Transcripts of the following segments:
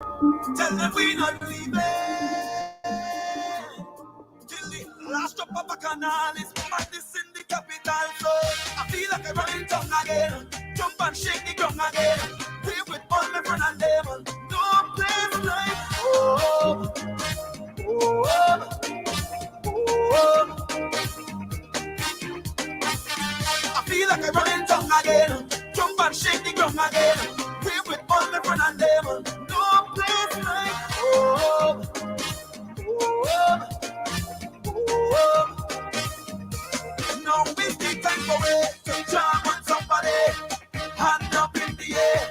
Tell them we not leaving. Till the last drop of a canal is madness in the capital. So I feel like I'm running tongue again. Jump and shake the ground again. Play with all my friends and them. No place like home. Oh, oh. I feel like I'm running tongue again. Jump and shake the ground again. Play with all my friends and them. No place like home. Oh, oh. Now is the time for it to jam on somebody. Hand up in the air.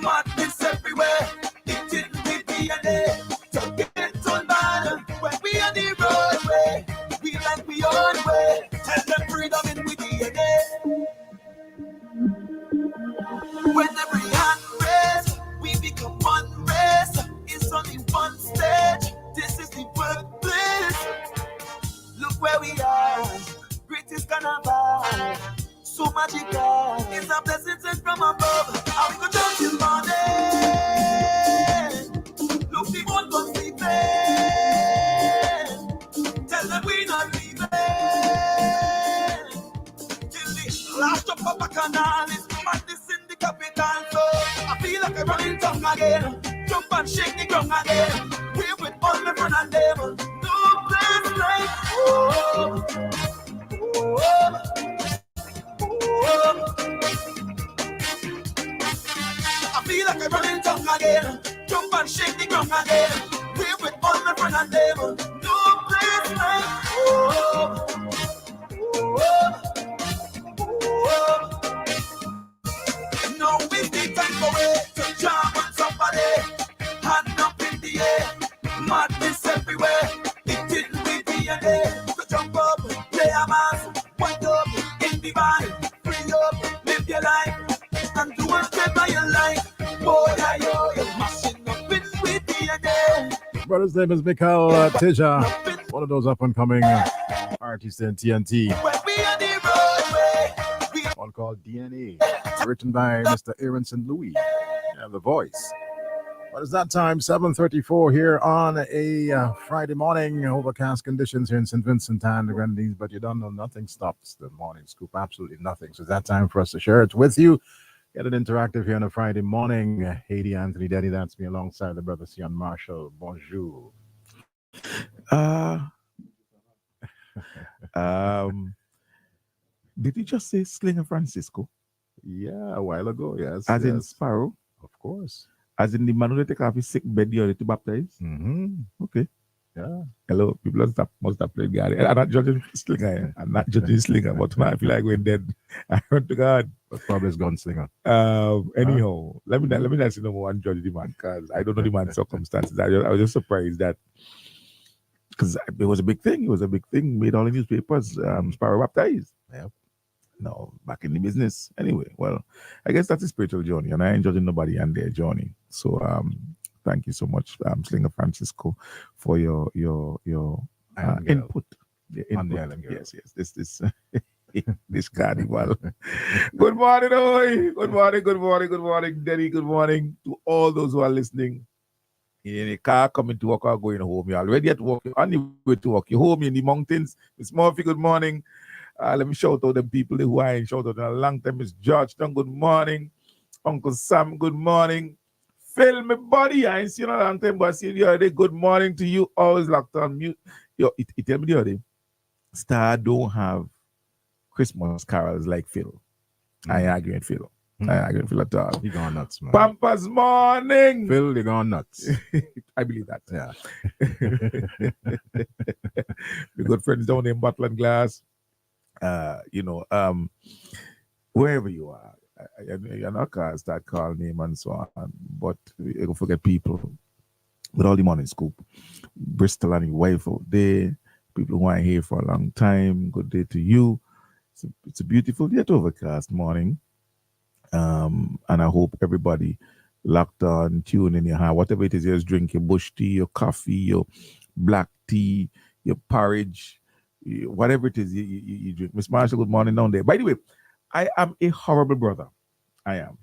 Madness everywhere. It in the DNA. To get on bad. When we on the roadway. We like we on way. Tell them freedom in with DNA. When every hand raised, we become one race. It's only one stage. This is the workplace. Look where we are. Greatest carnival. So magical. It's a blessing sent from above. How we go jump till morning. Look, the one was sleeping. Tell them we not leaving. Till the last drop of a canal is madness in the capital. So I feel like I'm running tongue again. Jump and shake the ground again. Play with all my friends and them. No place like home. Oh, oh. I feel like I'm running tongue again. Jump and shake the ground again. Play with all my friends and them. No place like home. Oh, oh. Now is the time for it to jam on somebody. Hand up in the air. Madness everywhere. It in the DNA. So jump up, play a mass. Wind up in the band. Free up, live your life. And do whatever you like. Boy, you're mashing up in with DNA. Brother's name is Mikhail Tija, one of those up and coming artists in TNT. When we on the roadway. One called DNA, written by Mr. Aaron St. Louis. And the voice. What is that time? 7:34 here on a Friday morning. Overcast conditions here in St. Vincent and the Grenadines, but you don't know, nothing stops the morning scoop. Absolutely nothing. So it's that time for us to share it with you. Get it interactive here on a Friday morning. Haiti Anthony Daddy, that's me alongside the brother Sion Marshall. Bonjour. Did you just say Slinger Francisco? Yeah, a while ago, yes. As in yes. Sparrow? Of course. As in the man who take off his sick bed the other to baptize? Mm-hmm. Okay. Yeah. Hello, people must have played God. I'm not judging Slinger. I'm not judging Slinger, but man, I feel like we're dead. I went to God. But probably it's gunslinger. Anyhow, let me not say no more and judge the man because I don't know the man's circumstances. I was just surprised that because it was a big thing. It was a big thing. Made all the newspapers. Sparrow baptized. Yep. No, back in the business. Anyway, well, I guess that's a spiritual journey, and I ain't judging nobody and their journey. So, thank you so much, Slinger Francisco, for your input. On the island girl. Yes. This this carnival. Good morning, Oi. Good morning, Denny. Good morning to all those who are listening. In a car coming to work or going home. You're already at work. You're on the way to work. You're home in the mountains. Miss Murphy, good morning. Let me shout out the people who I ain't shout out in a long time. Miss Georgetown, good morning. Uncle Sam, good morning. Phil, my buddy, I ain't seen you in a long time, but I see you the other day. Good morning to you. Always locked on mute. Yo, it tell me the other day, Star don't have Christmas carols like Phil. I ain't arguing Phil. I ain't arguing Phil at all. He gone nuts, man. Pampas morning. Phil, they gone nuts. I believe that. Yeah. My good friends down there in Bottle and Glass. Wherever you are, you're not gonna start calling name and so on, but you don't forget people with all the morning scoop. Bristol and your wife out there, people who are here for a long time. Good day to you. It's a beautiful yet overcast morning. And I hope everybody locked on, tuned in your hand, whatever it is you're drinking, bush tea, your coffee, your black tea, your porridge, whatever it is you drink. Miss Marshall, good morning down there. By the way, I am a horrible brother. I am.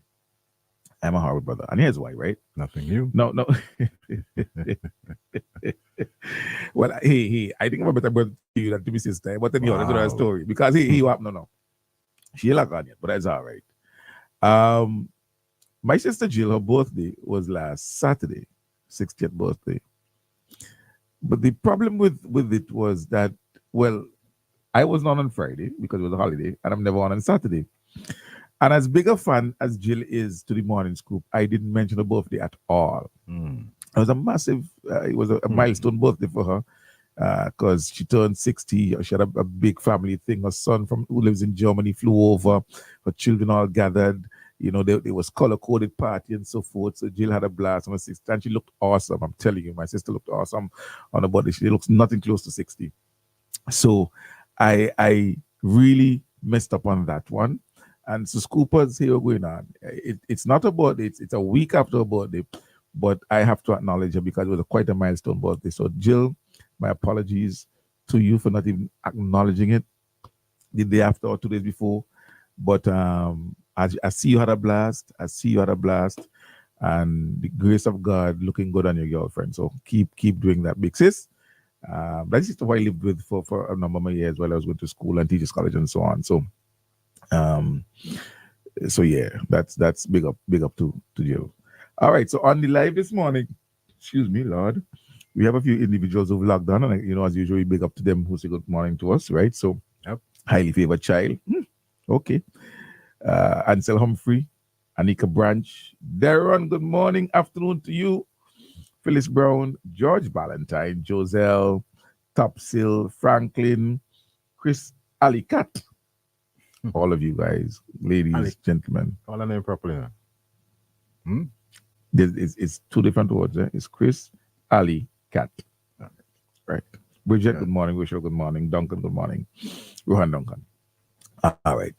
I'm a Harvard brother. And here's why, right? Nothing new. No. Well, I think I'm a better brother to you than to my sister. But then that's another Wow. story. Because no. She ain't gone yet, but that's all right. My sister Jill, her birthday was last Saturday, 60th birthday. But the problem with it was that, well, I was not on Friday because it was a holiday, and I'm never on Saturday. And as big a fan as Jill is to the morning scoop, I didn't mention her birthday at all. Mm. It was a massive, it was a milestone birthday for her because she turned 60. She had a big family thing. Her son who lives in Germany flew over. Her children all gathered. You know, there was color-coded party and so forth. So Jill had a blast on her 60, and she looked awesome. I'm telling you, my sister looked awesome on her body. She looks nothing close to 60. So I really messed up on that one. And so Scoopers here going on. It's not a birthday, it's a week after her birthday, but I have to acknowledge her because it was quite a milestone birthday. So Jill, my apologies to you for not even acknowledging it the day after or 2 days before. But I see you had a blast. And the grace of God looking good on your girlfriend. So keep doing that, big sis. That's just who I lived with for a number of years while I was going to school and teachers college and so on. So yeah, that's big up to Jill. All right, so on the live this morning, excuse me, Lord, we have a few individuals who've logged on, and as usual, big up to them who say good morning to us, right? So, yep. Highly favored child, okay. Ansel Humphrey, Anika Branch, Darren, good morning, afternoon to you. Phyllis Brown, George Valentine, Joselle, Topsil, Franklin, Chris Alicat. All of you guys, ladies, gentlemen. Call her name properly now. It's two different words. It's Chris Ali Cat. Right. Bridget, good morning. Wisho, good morning. Duncan, good morning. Rohan Duncan. All right.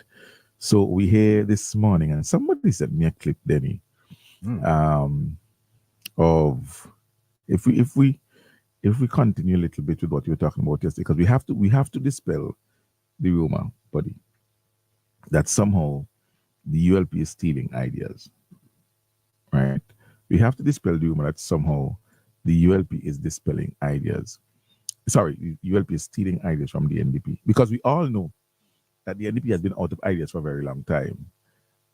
So we here this morning, and somebody sent me a clip, Denny, of if we continue a little bit with what you were talking about yesterday, because we have to dispel the rumor, buddy, that somehow the ULP is stealing ideas, right? We have to dispel the rumor that somehow the ULP is dispelling ideas. Sorry, the ULP is stealing ideas from the NDP, because we all know that the NDP has been out of ideas for a very long time.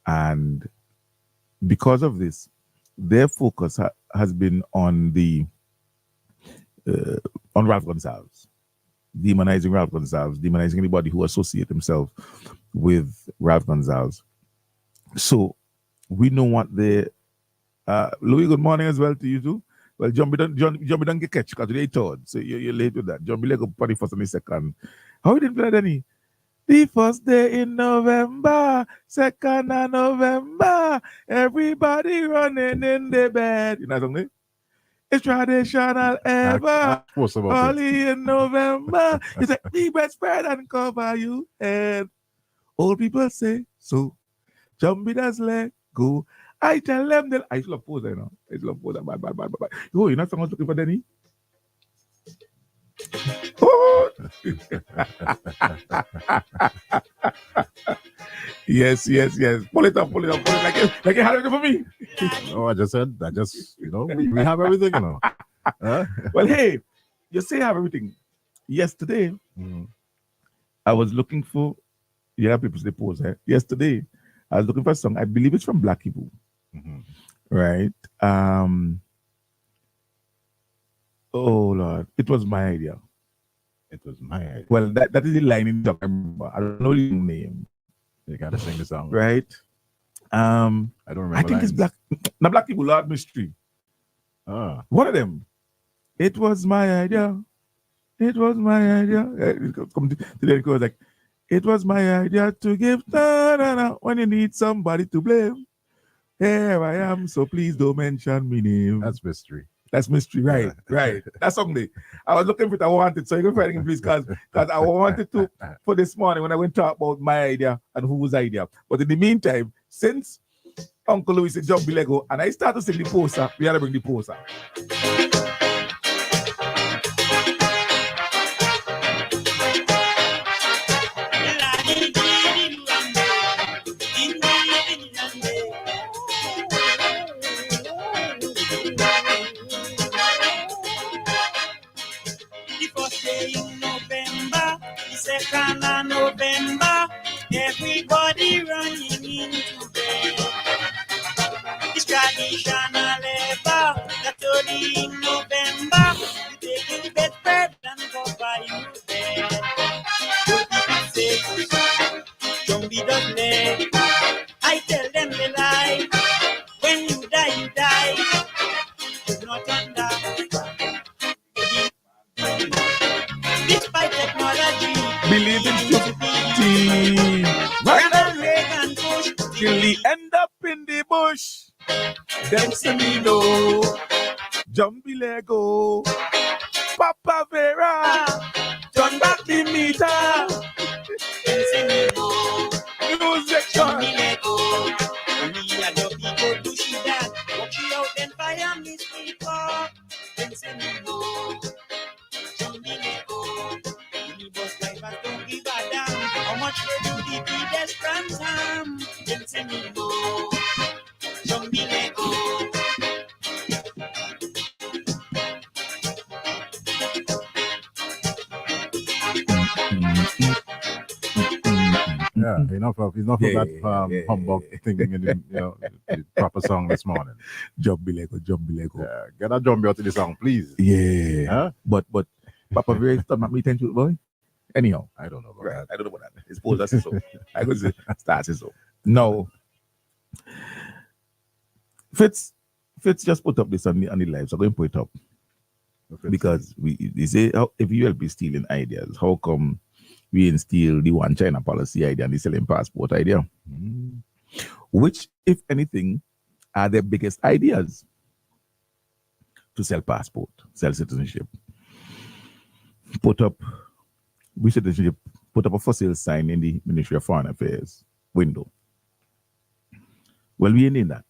And because of this, their focus has been on on Ralph Gonsalves, demonizing Ralph Gonsalves, demonizing anybody who associates himself with Ralph Gonsalves. So we know what Louis, good morning as well to you too. Well, John, don't get catch because today third, so you're late with that. John, go party first and the second. How did play that, Danny? The first day in November, 2nd of November, everybody running in the bed. You know something? It's traditional ever. Early in November, it's like the bedspread and cover you. And old people say so. Jumpy does let go. I tell them that I love pose, you know. I love pose. Bye. Oh, you're not someone looking for Denny? Oh. Yes. Pull it up. Like you had it for me. Oh, I just said, we have everything, you know. Well, hey, you say you have everything. Yesterday, I was looking for, people say pose, eh? Yesterday, I was looking for a song. I believe it's from Black People. Right? Oh, Lord. It was my idea. Well, that is the line in the song. I remember. I don't know the name. You gotta sing the song. Right? I don't remember. I think it's Black People, Lord Mystery. One of them. It was my idea. It was my idea. Today it goes like, it was my idea to give when you need somebody to blame. Here I am, so please don't mention me name. That's Mystery. That's Mystery, right, right. That's something. I was looking for it, I wanted, so you can find it, please, because I wanted to, for this morning, when I went to talk about my idea and whose idea. But in the meantime, since Uncle Louis said jump Lego, and I started to sing the poster, we had to bring the poster. in November, you take his bedspread and cover you bed. Good people say, don't be done there. I tell them the lie. When you die, you die. Do not wonder. Despite technology, Believe in stupidity. Ronald Reagan push Till he end up in the bush. Them say me no. Jumpy Lego. Papa Vera. Turn back the meter. Them say me no. Music Show shot. me let go. Only a dopey go do she that. Walk she out and fire me sleep up. Them say me no. Show me let go. Only bus drivers don't give a damn. How much they do the pedestrians harm? Them say me no. Show me let go. Yeah, enough of Yeah, that yeah, humbug thinking in the proper song this morning. Jumpy Lego. Yeah, get a jump out to the song, please. Yeah. Huh? But Papa Vera start make me tend to it, boy. Anyhow. I don't know about Right. that. I don't know about that. It's supposed that's so. I could say starts so. No. Fitz just put up this on the live, so I'm going to put it up. Because they say if you help be stealing ideas, how come we ain't steal the one China policy idea and the selling passport idea? Which, if anything, are their biggest ideas to sell passport, sell citizenship. Put up a for sale sign in the Ministry of Foreign Affairs window. Well, we ain't in that.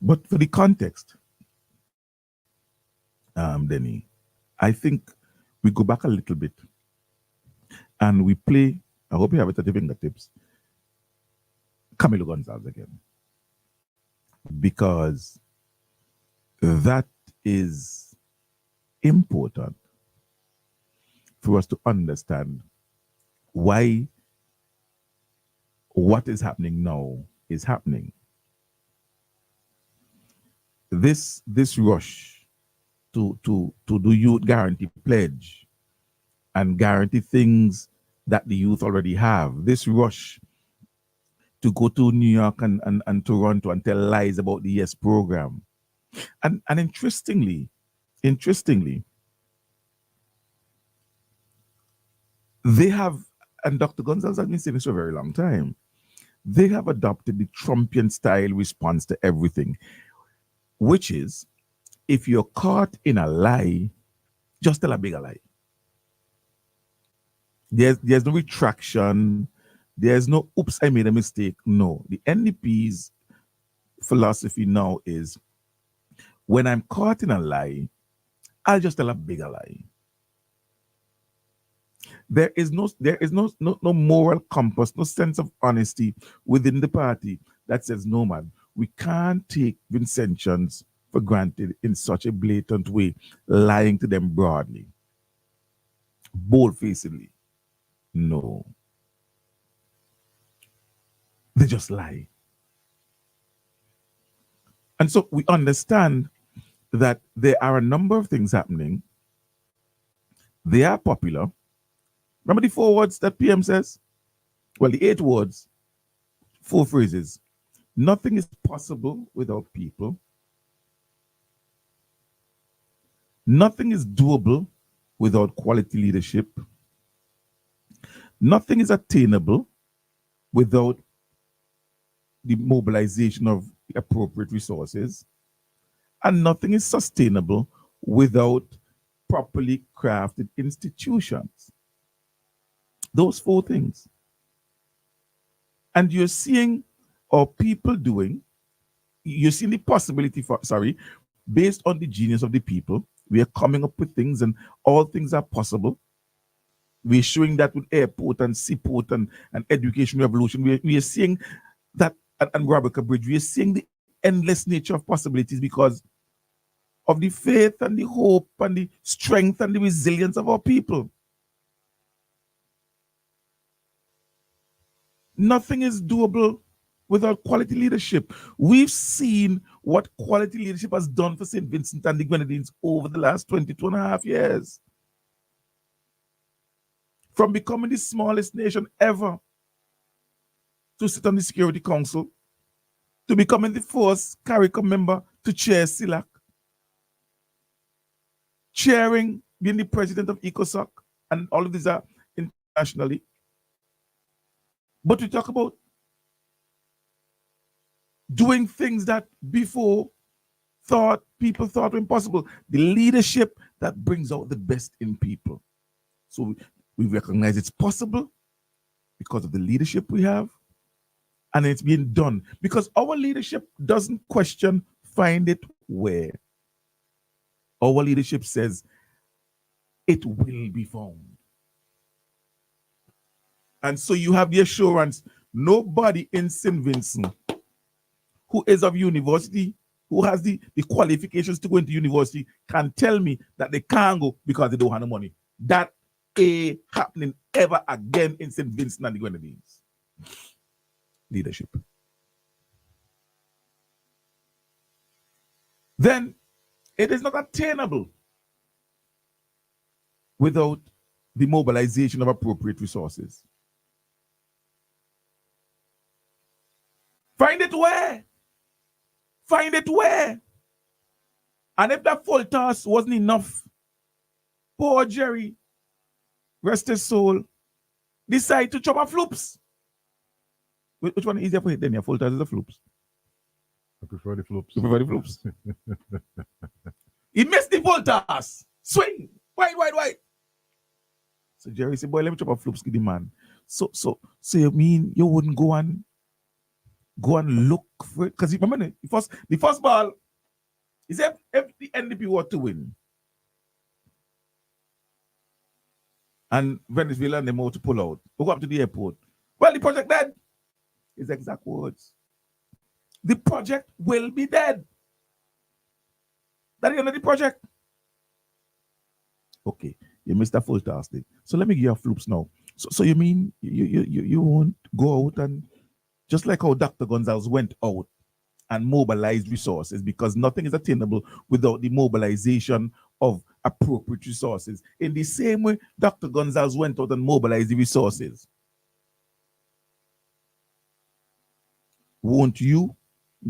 But for the context, Denny, I think we go back a little bit and we play, I hope you have it at your fingertips, Camilo Gonzalez again. Because that is important for us to understand why what is happening now is happening. This rush to do youth guarantee pledge and guarantee things that the youth already have. This rush to go to New York and Toronto and tell lies about the YES program. And interestingly, they have, and Dr. Gonzalez has been saying this for a very long time, they have adopted the Trumpian style response to everything, which is, if you're caught in a lie, just tell a bigger lie. There's no retraction. There's no, oops, I made a mistake. No, the NDP's philosophy now is, when I'm caught in a lie, I'll just tell a bigger lie. There is no moral compass, no sense of honesty within the party that says, no, man, we can't take Vincentians for granted in such a blatant way, lying to them broadly, bold-facedly. No. They just lie. And so we understand that there are a number of things happening. They are popular. Remember the 4 words that PM says? Well, the 8 words, 4 phrases. Nothing is possible without people. Nothing is doable without quality leadership. Nothing is attainable without the mobilization of the appropriate resources. And nothing is sustainable without properly crafted institutions. Those 4 things. And you're seeing our people doing, you're seeing the possibility for, based on the genius of the people, we are coming up with things and all things are possible. We're showing that with airport and seaport and education revolution. We are seeing that, and Rabaka Bridge, we are seeing the endless nature of possibilities because of the faith and the hope and the strength and the resilience of our people. Nothing is doable without quality leadership. We've seen what quality leadership has done for St. Vincent and the Grenadines over the last 22.5 years. From becoming the smallest nation ever to sit on the Security Council, to becoming the first CARICOM member to chair CELAC, chairing, being the president of ECOSOC, and all of these are internationally. But we talk about doing things that before people thought were impossible. The leadership that brings out the best in people. So we recognize it's possible because of the leadership we have, and it's being done. Because our leadership doesn't question, find it where. Our leadership says it will be found. And so you have the assurance, nobody in St. Vincent who is of university, who has the qualifications to go into university, can tell me that they can't go because they don't have no money. That ain't happening ever again in St. Vincent and the Grenadines. Leadership. Then it is not attainable without the mobilization of appropriate resources. Find it where? Find it where? And if that full task wasn't enough, poor Jerry, rest his soul, decide to chop a floops. Which one is easier for it then? Your full task is the floops. I prefer the floops. You prefer the floops. He missed the full task. Swing. Wide. So Jerry said, boy, let me chop a floops, give the man. So you mean you wouldn't go and look for it? Because remember the first ball, he said if the NDP were to win, and Venezuela and them were to pull out, we go up to the airport. Well, the project dead. His exact words. The project will be dead. That is the end of the project. Okay, you missed a full task. So let me give you a floops now. So you mean you won't go out and just like how Dr. Gonzalez went out and mobilized resources, because nothing is attainable without the mobilization of appropriate resources. In the same way, Dr. Gonzalez went out and mobilized the resources. Won't you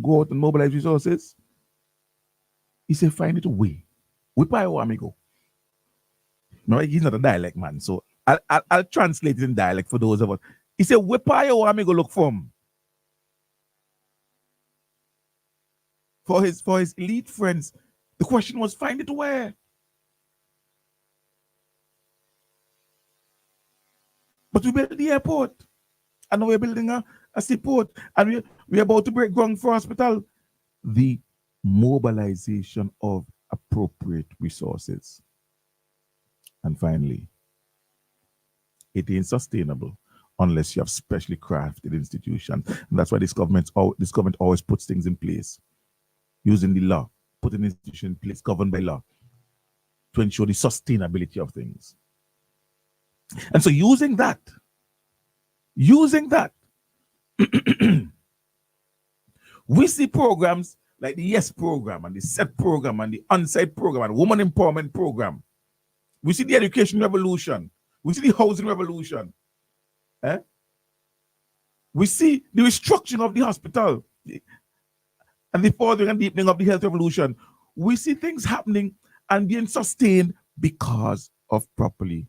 go out and mobilize resources? He said, find it a way. Whip amigo. No, he's not a dialect man, so I'll translate it in dialect for those of us. He said, whip amigo look for him. For his elite friends, the question was, find it where? But we built the airport, and now we're building a seaport, and we're about to break ground for hospital. The mobilization of appropriate resources. And finally, it ain't sustainable unless you have specially crafted institutions. And that's why this government always puts things in place, using the law, putting institutions in place governed by law to ensure the sustainability of things. And so using that, we see programs like the YES program and the SET program and the on-site program and woman empowerment program. We see the education revolution. We see the housing revolution. We see the restructuring of the hospital and the furthering and deepening of the health revolution. We see things happening and being sustained because of properly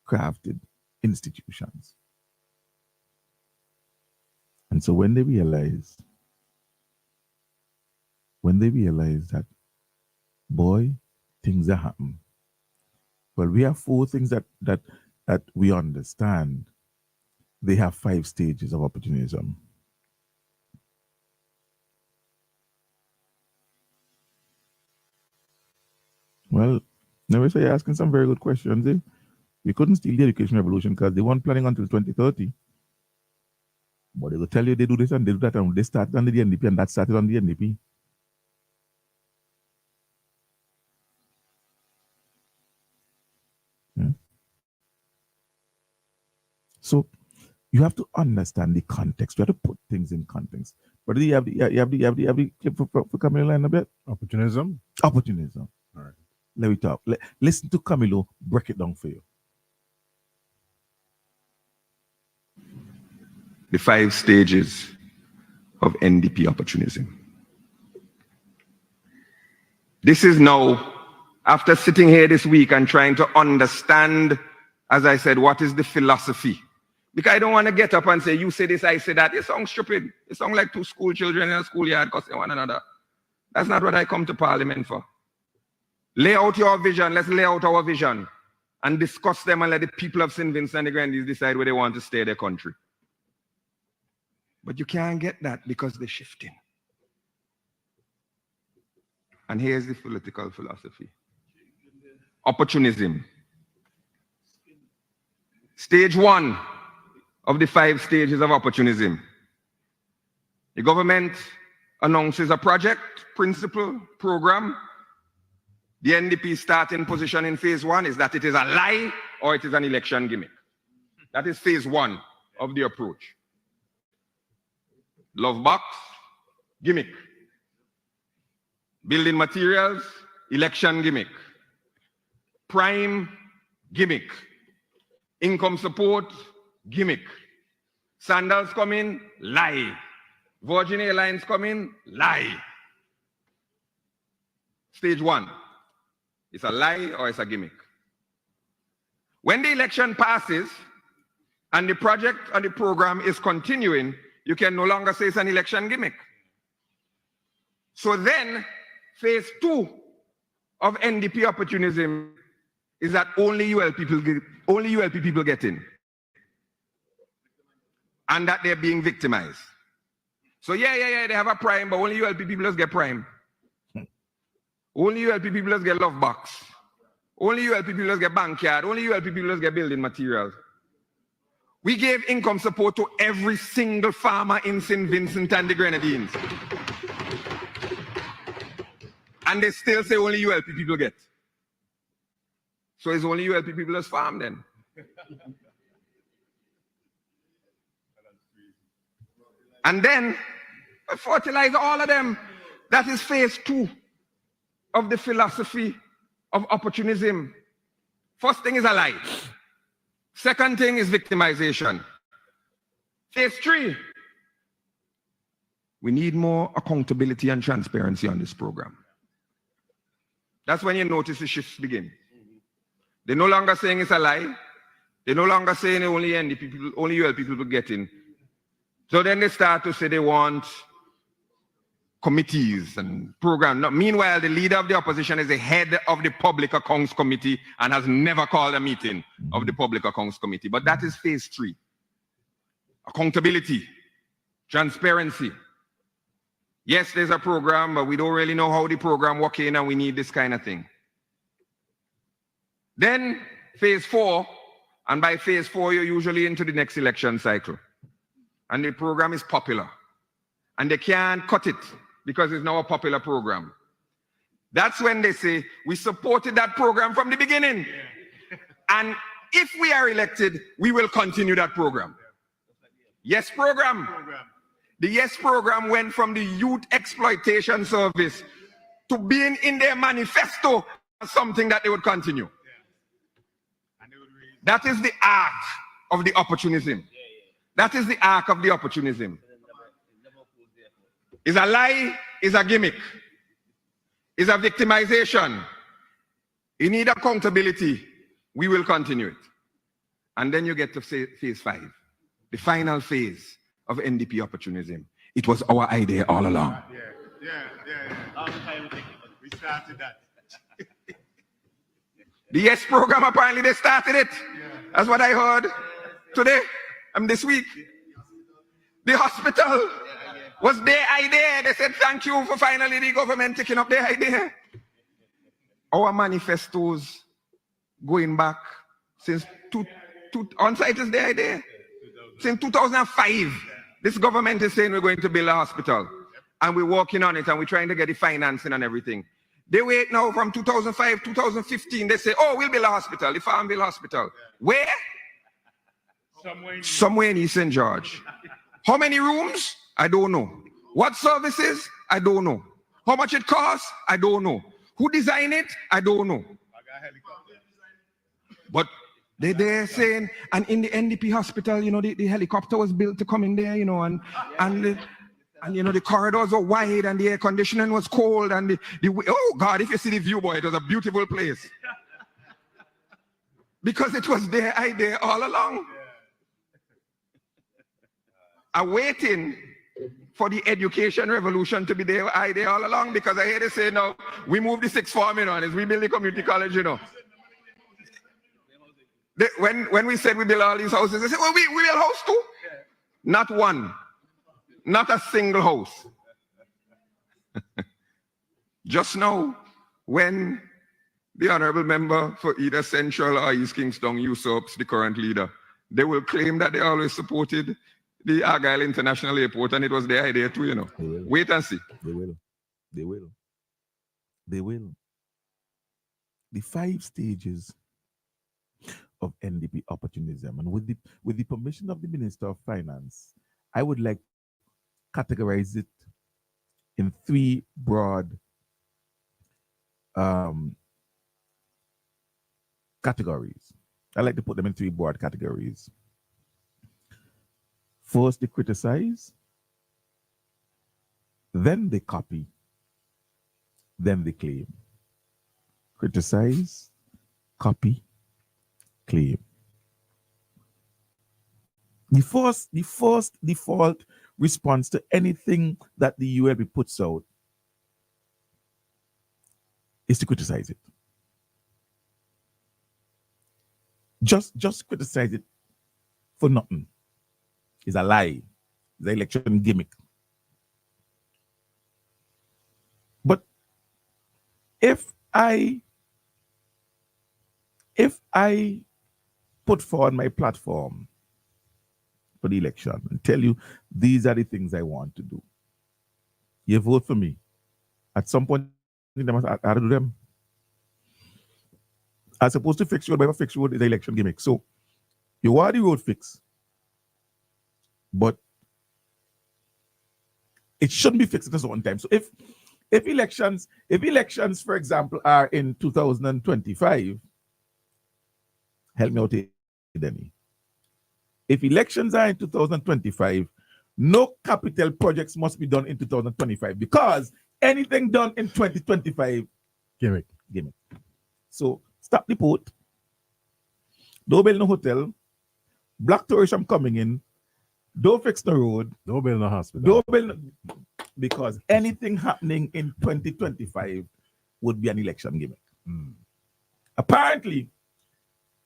crafted institutions. And so when they realize that, boy, things are happening. Well, we have 4 things that we understand. They have 5 stages of opportunism. Well, never say you're asking some very good questions. Eh? We couldn't steal the education revolution because they weren't planning until 2030. But they will tell you they do this and they do that, and they started under the NDP, and that started on the NDP. Yeah. So You have to understand the context. You have to put things in context. But you have the clip for Camilo line a bit? Opportunism. Opportunism. All right. Let me talk. Listen to Camilo break it down for you. The 5 stages of NDP opportunism. This is now, after sitting here this week and trying to understand, as I said, what is the philosophy? Because I don't want to get up and say, you say this, I say that. It sounds stupid. It sounds like 2 school children in a schoolyard cussing one another. That's not what I come to Parliament for. Lay out your vision. Let's lay out our vision and discuss them and let the people of St. Vincent and the Grenadines decide where they want to stay their country. But you can't get that because they're shifting. And here's the political philosophy. Opportunism. Stage 1 of the 5 stages of opportunism. The government announces a project, principle, program. The NDP starting position in phase 1 is that it is a lie or it is an election gimmick. That is phase 1 of the approach. Love box, gimmick. Building materials, election gimmick. Prime, gimmick. Income support, gimmick. Sandals come in, lie. Virgin Airlines come in, lie. Stage 1. It's a lie or it's a gimmick. When the election passes and the project and the program is continuing, you can no longer say it's an election gimmick. So then, phase 2 of NDP opportunism is that only ULP people get in. And that they're being victimized. So yeah, they have a prime, but only ULP people just get prime. Only ULP people just get love box. Only ULP people just get bankyard. Only ULP people just get building materials. We gave income support to every single farmer in St. Vincent and the Grenadines. And they still say only ULP people get. So it's only ULP people that's farm then. And then fertilize all of them. That is phase 2 of the philosophy of opportunism. First thing is a lie. Second thing is victimization. Phase 3. We need more accountability and transparency on this program. That's when you notice the shifts begin. They're no longer saying it's a lie. They're no longer saying only NDP people, only ULP people will get in. So then they start to say they want committees and programs. Meanwhile, the leader of the opposition is the head of the Public Accounts Committee and has never called a meeting of the Public Accounts Committee. But that is phase 3. Accountability, transparency. Yes, there's a program, but we don't really know how the program works in, and we need this kind of thing. Then phase 4, and by phase 4, you're usually into the next election cycle. And the program is popular. And they can't cut it because it's now a popular program. That's when they say, we supported that program from the beginning. And if we are elected, we will continue that program. Yes program. The Yes program went from the Youth Exploitation Service to being in their manifesto as something that they would continue. That is the arc of the opportunism. That is the arc of the opportunism. It's a lie, it's a gimmick. It's a victimization. You need accountability. We will continue it. And then you get to phase 5, the final phase of NDP opportunism. It was our idea all along. Long time we started that. The Yes program, apparently they started it. That's what I heard today and this week. The hospital was their idea. They said, thank you for finally the government taking up their idea. Our manifestos going back since on-site is their idea. Since 2005, this government is saying we're going to build a hospital. And we're working on it and we're trying to get the financing and everything. They wait now from 2005, 2015. They say, oh, we'll build a hospital, the Farmville Hospital. Where? Somewhere in East St. George. How many rooms? I don't know. What services? I don't know. How much it costs? I don't know. Who designed it? I don't know. But they're saying, and in the NDP hospital, the helicopter was built to come in there, and the corridors were wide and the air conditioning was cold and oh God, if you see the view, boy, it was a beautiful place. Because it was their idea all along. Awaiting for the education revolution to be their idea all along, because I hear they say now, we move the sixth form, and it's we build the community college, When we said we build all these houses, they said, well, we build house too. Not one. Not a single house. Just now, when the honorable member for either Central or East Kingston usurps the current leader, they will claim that they always supported the Argyle International Airport and it was their idea too, Wait and see. They will. They will. They will. The 5 stages of NDP opportunism, and with the permission of the Minister of Finance, I would like to categorize it in 3 broad categories. I like to put them in 3 broad categories. First, they criticize, then they copy, then they claim. Criticize, copy, claim. The first default response to anything that the ULB puts out is to criticize it. Just criticize it for nothing. It's a lie. It's an election gimmick. But if I put forward my platform for the election and tell you these are the things I want to do, you vote for me. At some point, I have to do them. As opposed to fix road, but fix road is an election gimmick. So you want the road fix, but it shouldn't be fixed at a certain time. So if elections, for example, are in 2025, help me out here, Denny. If elections are in 2025, no capital projects must be done in 2025 because anything done in 2025, Gimmick. So stop the port. Don't build no hotel. Black tourism coming in. Don't fix the road. Don't build no hospital. Because anything happening in 2025 would be an election gimmick. Apparently,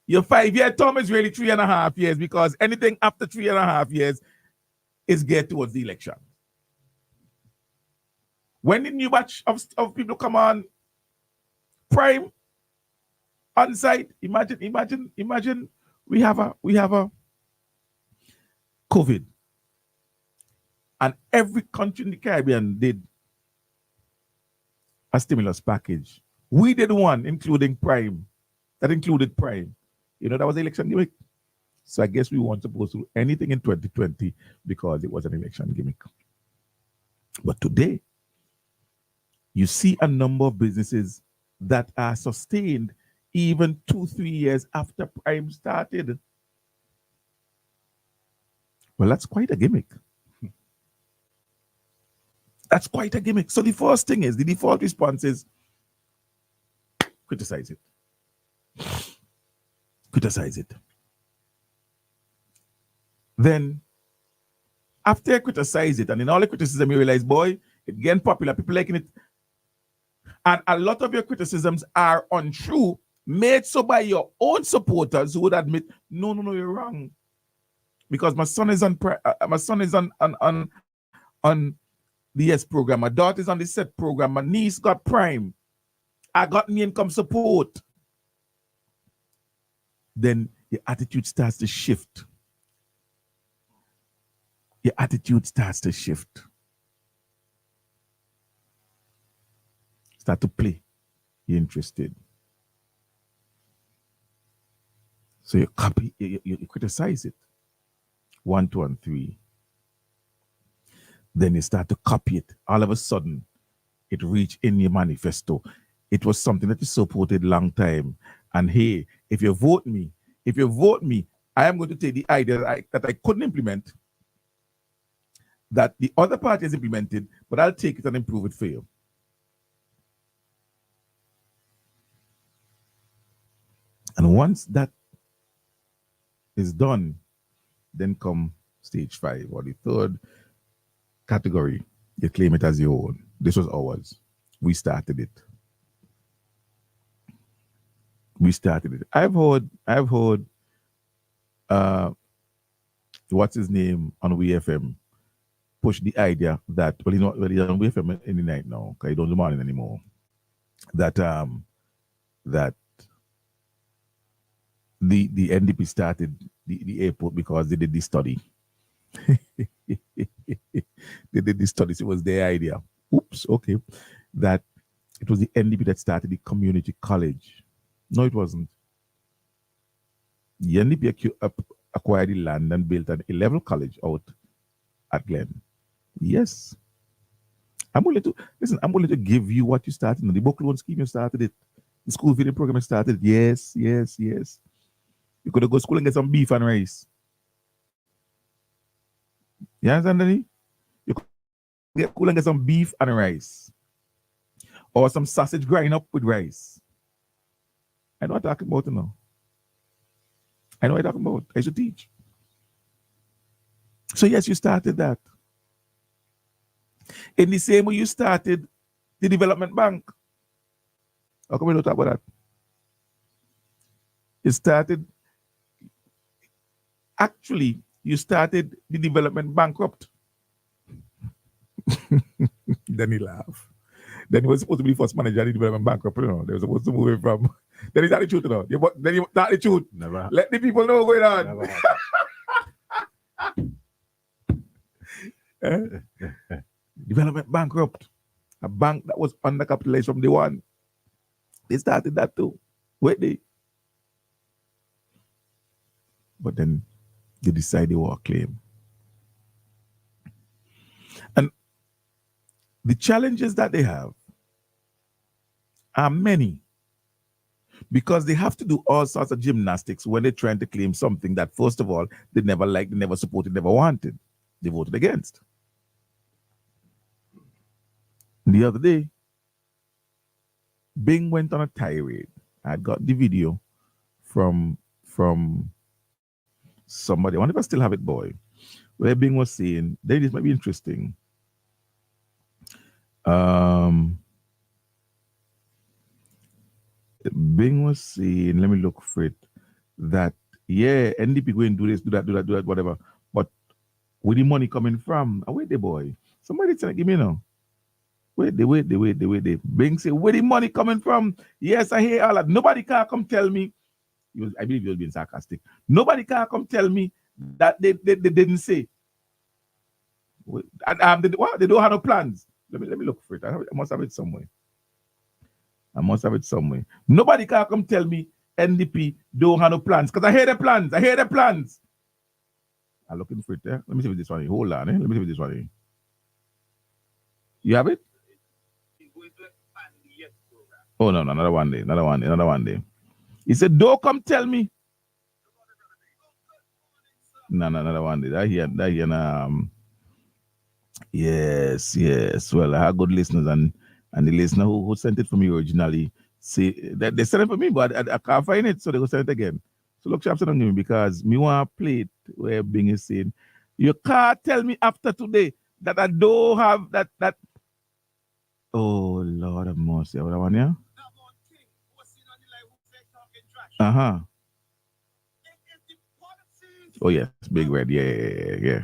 your 5-year term is really 3.5 years because anything after 3.5 years is geared towards the election. When the new batch of people come on prime on site, imagine we have a COVID, and every country in the Caribbean did a stimulus package. We did one, including Prime. That included Prime. That was the election gimmick. So I guess we weren't supposed to do anything in 2020 because it was an election gimmick. But today, you see a number of businesses that are sustained even 2-3 years after Prime started. Well, that's quite a gimmick. That's quite a gimmick. So the first thing is, the default response is criticize it. Criticize it. Then, after you criticize it, and in all the criticism, you realize, boy, it's getting popular, people liking it. And a lot of your criticisms are untrue, made so by your own supporters who would admit, no, you're wrong. Because my son is on the YES program, my daughter is on the SET program, my niece got Prime, I got me income support. Then your attitude starts to shift. Your attitude starts to shift. Start to play. You're interested. So you copy, you criticize it. 1, 2, and 3. Then you start to copy it. All of a sudden, it reached in your manifesto. It was something that you supported long time. And hey, if you vote me, I am going to take the idea that I couldn't implement, that the other party has implemented, but I'll take it and improve it for you. And once that is done, then come stage 5 or the third category. You claim it as your own. This was ours. We started it. I've heard what's his name on WFM push the idea that, well, he's not really on WFM in the night now, because he don't do morning anymore. That the NDP started the airport because they did the study. They did the studies. It was their idea. Oops, okay. That it was the NDP that started the community college. No, it wasn't. The NDP acquired the land and built an 11 college out at Glen. Yes. I'm willing to give you what you started. The book loan scheme, you started it. The school feeding program, you started. Yes. You could go to school and get some beef and rice. You understand, Danny? You could get school and get some beef and rice. Or some sausage grind up with rice. I know what I'm talking about now. I know what I'm talking about. I should teach. So yes, you started that. In the same way you started the development bank. How come we don't talk about that? You started the development bankrupt. Then he laughed. Then he was supposed to be the first manager of the development bankrupt. You know, they were supposed to move him from. Then he's not the truth, you know. Then he not the truth. Never. Let the people know what's going on. Development bankrupt. A bank that was undercapitalized from day one. They started that too. Wait, but then they decided they were a claim. And the challenges that they have are many, because they have to do all sorts of gymnastics when they're trying to claim something that, first of all, they never liked, they never supported, never wanted. They voted against. The other day, Bing went on a tirade. I got the video from somebody. I wonder if I still have it, boy. Where Bing was saying, this might be interesting. Bing was saying, let me look for it, that, yeah, NDP going to do this, do that, whatever. But where the money coming from? Wait the boy. Somebody tell give me now. Wait. Bing say, where the money coming from? Yes, I hear all that. Nobody can come tell me. I believe he was being sarcastic. Nobody can come tell me that they didn't say. They don't have no plans. Let me look for it. I must have it somewhere. Nobody can come tell me NDP don't have no plans, because I hear the plans. I'm looking for it there. Let me see if this one. Hold on. Let me see if this one. You have it? Oh no, another one day. He said, don't come tell me. No, another one day. That here, yes. Well, I have good listeners, and the listener who sent it for me originally say that they sent it for me, but I can't find it, so they go send it again. So look, Chapson on me, because me want to play it where Bing is saying, you can't tell me after today that I don't have that. Oh Lord have mercy. What one here? Oh yes, Big Red. Yeah.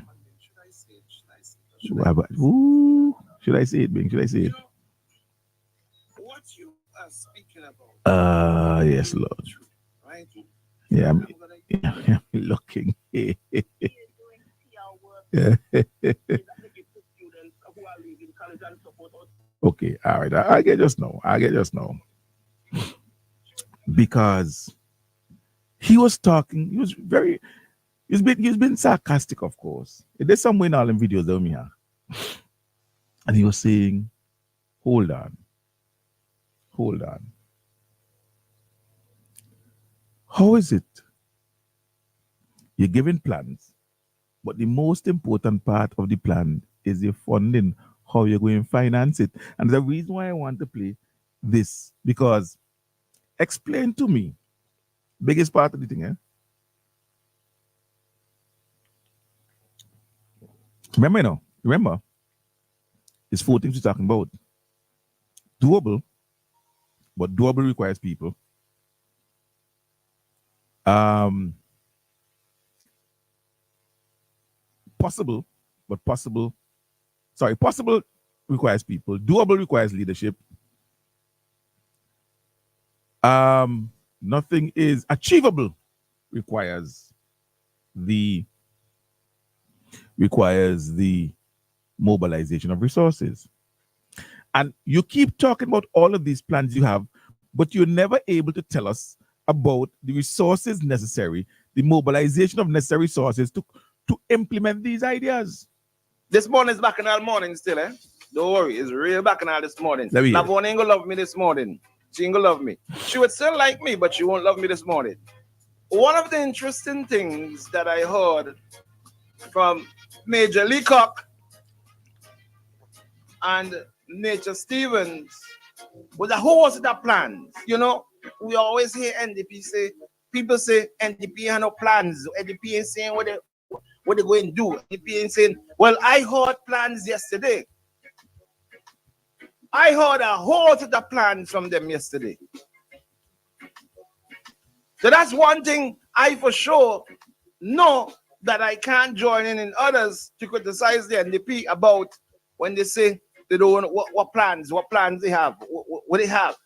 Should I say it, Bing? Should I say it? What you are speaking about? Yes, Lord. Right? Yeah, I'm looking. Okay, all right. I get just now. Because he was talking, he he's been sarcastic, of course. There's somewhere in all them videos of me here. And he was saying, hold on. How is it? You're giving plans, but the most important part of the plan is your funding, how you're going to finance it. And the reason why I want to play this, because explain to me, biggest part of the thing, Remember, it's 4 things we're talking about. Doable, but doable requires people. Possible requires people. Doable requires leadership. Nothing is achievable requires the mobilization of resources. And you keep talking about all of these plans you have, but you're never able to tell us about the resources necessary, the mobilization of necessary resources to implement these ideas. This morning is bacchanal morning still, eh? Don't worry, it's real bacchanal this morning. Lavon ain't gonna love me this morning. She ain't gonna love me. She would still like me, but she won't love me this morning. One of the interesting things that I heard from Major Leacock and Nature Stevens was a whole set of plans. You know, we always hear NDP say, people say NDP have no plans. NDP ain't saying what they're going to do. NDP ain't saying, well, I heard plans yesterday. I heard a whole set of plans from them yesterday. So that's one thing I for sure know that I can't join in others to criticize the NDP about when they say they don't know what plans they have, what they have.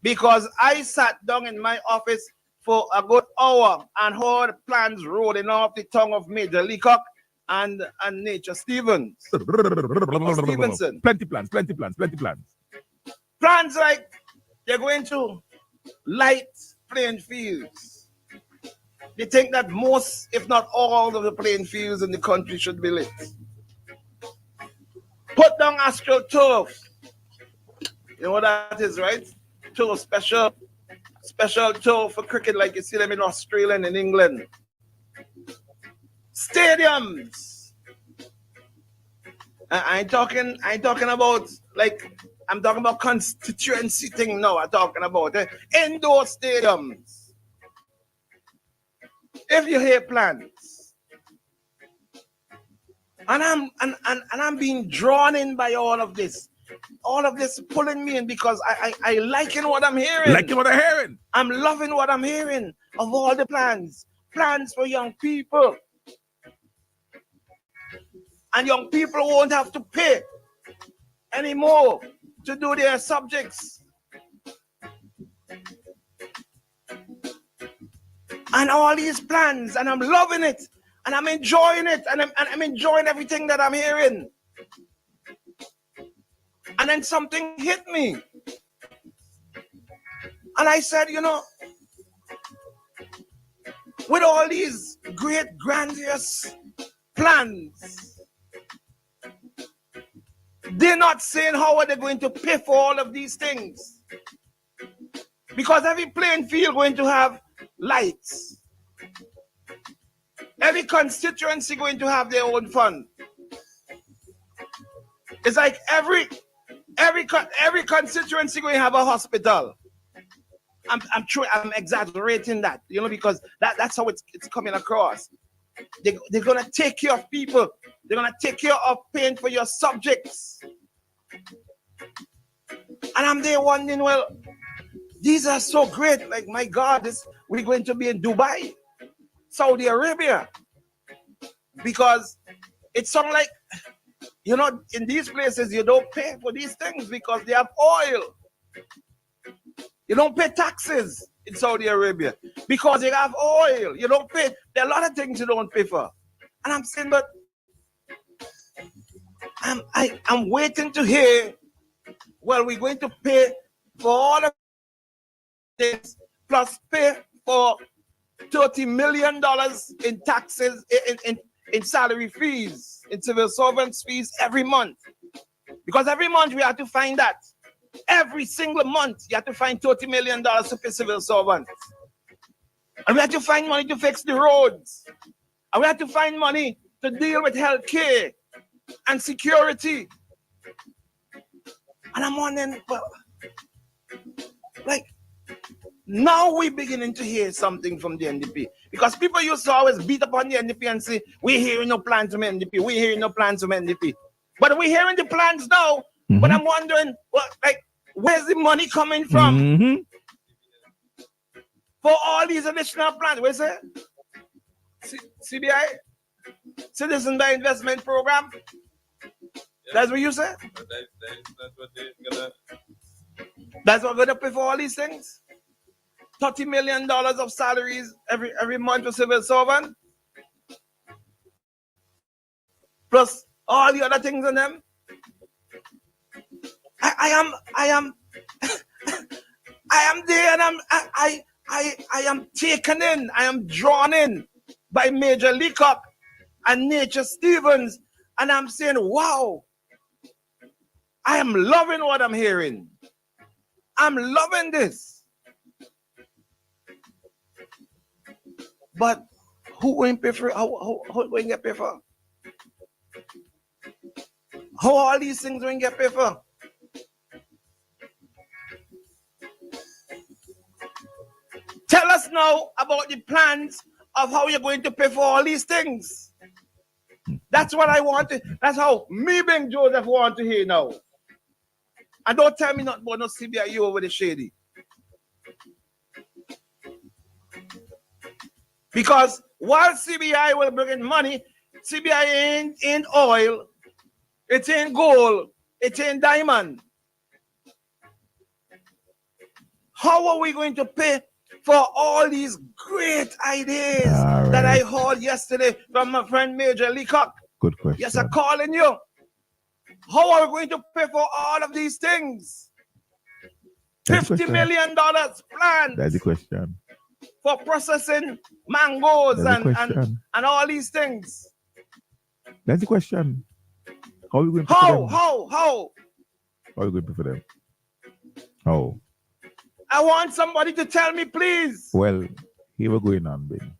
Because I sat down in my office for a good hour and heard plans rolling off the tongue of Major Leacock and Nature Stevens. Stevenson. Plenty plans. Plans like they're going to light playing fields. They think that most, if not all, of the playing fields in the country should be lit. Put down AstroTurf. You know what that is, right? Turf, special turf for cricket, like you see them in Australia and in England. Stadiums. I ain't talking about I'm talking about constituency thing now. I'm talking about indoor stadiums. If you hear plans, and I'm being drawn in by all of this pulling me in because I liking what I'm hearing. I'm loving what I'm hearing of all the plans for young people. And young people won't have to pay anymore to do their subjects. And all these plans, and I'm loving it, and I'm enjoying it, and I'm enjoying everything that I'm hearing. And then something hit me. And I said, you know, with all these great, grandiose plans, they're not saying how are they going to pay for all of these things. Because every playing field going to have lights. Every constituency going to have their own fund. It's like every constituency going to have a hospital. I'm exaggerating that, you know, because that's how it's coming across. They're gonna take care of people. They're gonna take care of paying for your subjects. And I'm there wondering, well, these are so great. Like, my God, we're going to be in Dubai, Saudi Arabia, because it sounds like, you know, in these places you don't pay for these things because they have oil. You don't pay taxes in Saudi Arabia because they have oil. You don't pay. There are a lot of things you don't pay for. And I'm saying, but I'm waiting to hear, well, we're going to pay for all of this, plus pay for $30 million in taxes, in salary fees, in civil servants fees every month. Because every month we have to find that. Every single month you have to find $30 million to pay civil servants. And we have to find money to fix the roads. And we have to find money to deal with health care and security. And I'm wondering, well, like, now we're beginning to hear something from the NDP. Because people used to always beat upon the NDP and say, we're hearing no plans from NDP, we're hearing no plans from NDP. But we're hearing the plans now. Mm-hmm. But I'm wondering, well, like, where's the money coming from? Mm-hmm. For all these additional plans? Where's it? CBI? Citizen by Investment Program? Yeah. That's what you said? That's what we're going to pay for all these things? $30 million of salaries every month for civil servant? Plus all the other things in them? I am there, and I am taken in, I am drawn in by Major Leacock and Nature Stevens, and I'm saying, wow, I am loving what I'm hearing. I'm loving this. But who going to pay for it? How going to get paid for? How all these things going to get paid for? Tell us now about the plans of how you're going to pay for all these things. That's what I want to, that's how me being Joseph want to hear now. And don't tell me not about no CBI over the shady. Because while CBI will bring in money, CBI ain't oil, it ain't gold, it ain't diamond. How are we going to pay for all these great ideas that I heard yesterday from my friend Major Leacock? Good question. Yes, I'm calling you. How are we going to pay for all of these things? $50 million planned. That's the question. For processing mangoes and all these things. That's the question. How are we going to pay for them? How? How are we going to pay for them? How? I want somebody to tell me, please. Well, here we're going on, Bing.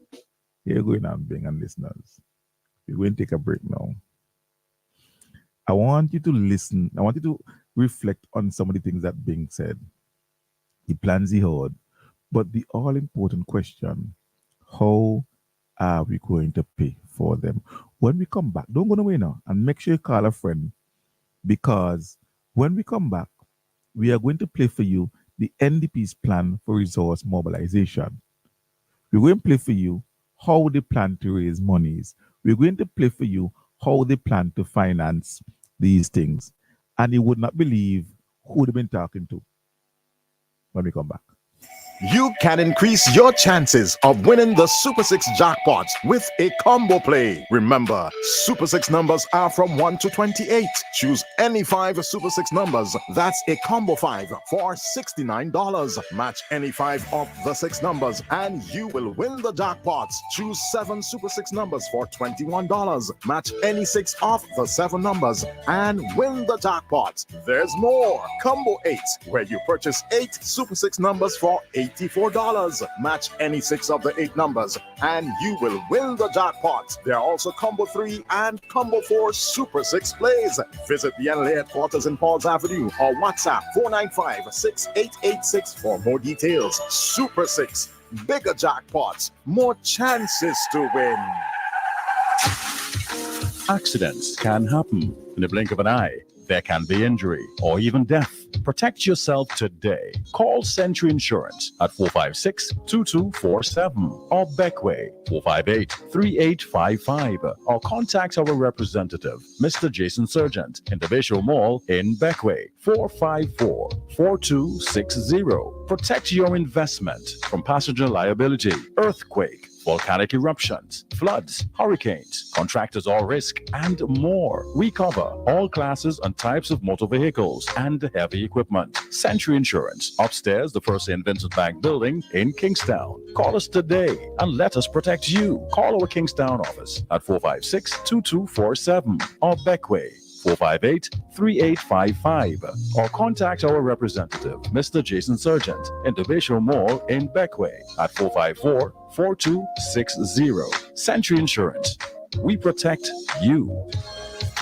Here we're going on, Bing and listeners. We're going to take a break now. I want you to listen. I want you to reflect on some of the things that Bing said. The plans he heard. But the all-important question, how are we going to pay for them? When we come back, don't go away now, and make sure you call a friend, because when we come back, we are going to play for you the NDP's plan for resource mobilization. We're going to play for you how they plan to raise monies. We're going to play for you how they plan to finance these things. And you would not believe who they've been talking to when we come back. You can increase your chances of winning the Super 6 jackpots with a combo play. Remember, Super 6 numbers are from 1 to 28. Choose any 5 Super 6 numbers. That's a combo 5 for $69. Match any 5 of the 6 numbers and you will win the jackpots. Choose 7 Super 6 numbers for $21. Match any 6 of the 7 numbers and win the jackpots. There's more. Combo 8, where you purchase 8 Super 6 numbers for $84. Match any 6 of the 8 numbers and you will win the jackpot. There are also Combo 3 and Combo 4 Super 6 plays. Visit the NLA headquarters in Pauls Avenue or WhatsApp 495-6886 for more details. Super 6, bigger jackpots, more chances to win. Accidents can happen in the blink of an eye. There can be injury or even death. Protect yourself today. Call Century Insurance at 456-2247 or Beckway 458-3855 or contact our representative, Mr. Jason Sergeant, in the Visual Mall in Beckway 454-4260. Protect your investment from passenger liability, earthquake, volcanic eruptions, floods, hurricanes, contractors all risk, and more. We cover all classes and types of motor vehicles and heavy equipment. Century Insurance, upstairs, the First St. Vincent Bank building in Kingstown. Call us today and let us protect you. Call our Kingstown office at 456-2247 or Beckway 458-3855, or contact our representative, Mr. Jason Sargent, in the Bayshore Mall in Beckway at 454-4260. Century Insurance. We protect you.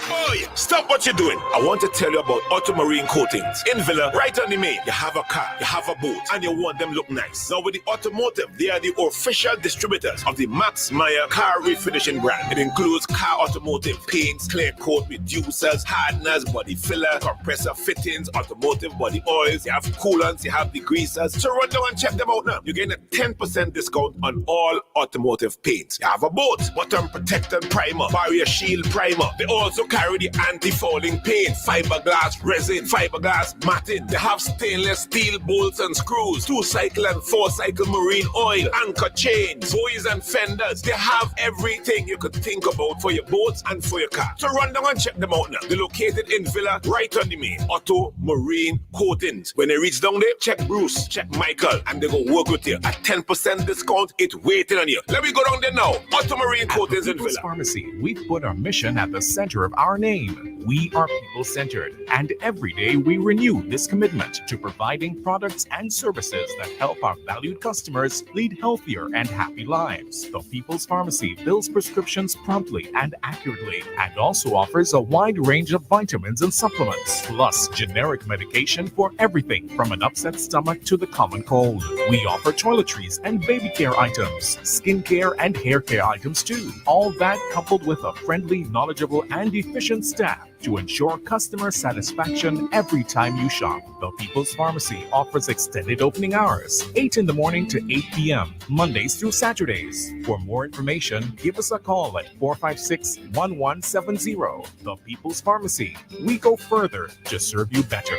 Boy, stop what you're doing. I want to tell you about Automarine Coatings. In Villa, right on the main, you have a car, you have a boat, and you want them look nice. Now with the Automotive, they are the official distributors of the Max Meyer car refinishing brand. It includes car automotive paints, clear coat reducers, hardeners, body filler, compressor fittings, automotive body oils. You have coolants, you have degreasers. So run down and check them out now. You're getting a 10% discount on all automotive paints. You have a boat, bottom protectant primer, barrier shield primer. They also carry the anti-fouling paint, fiberglass resin, fiberglass matting. They have stainless steel bolts and screws, 2-cycle and 4-cycle marine oil, anchor chains, buoys and fenders. They have everything you could think about for your boats and for your car. So run down and check them out now. They're located in Villa, right on the main. Auto Marine Coatings. When they reach down there, check Bruce, check Michael, and they go work with you. A 10% discount, it's waiting on you. Let me go down there now. Auto Marine Coatings in Villa. Pharmacy, we've put our mission at the center of our name. We are people-centered, and every day we renew this commitment to providing products and services that help our valued customers lead healthier and happy lives. The People's Pharmacy fills prescriptions promptly and accurately, and also offers a wide range of vitamins and supplements, plus generic medication for everything from an upset stomach to the common cold. We offer toiletries and baby care items, skin care and hair care items too. All that coupled with a friendly, knowledgeable, and efficient staff to ensure customer satisfaction every time you shop. The People's Pharmacy offers extended opening hours, 8 in the morning to 8 p.m., Mondays through Saturdays. For more information, give us a call at 456-1170. The People's Pharmacy. We go further to serve you better.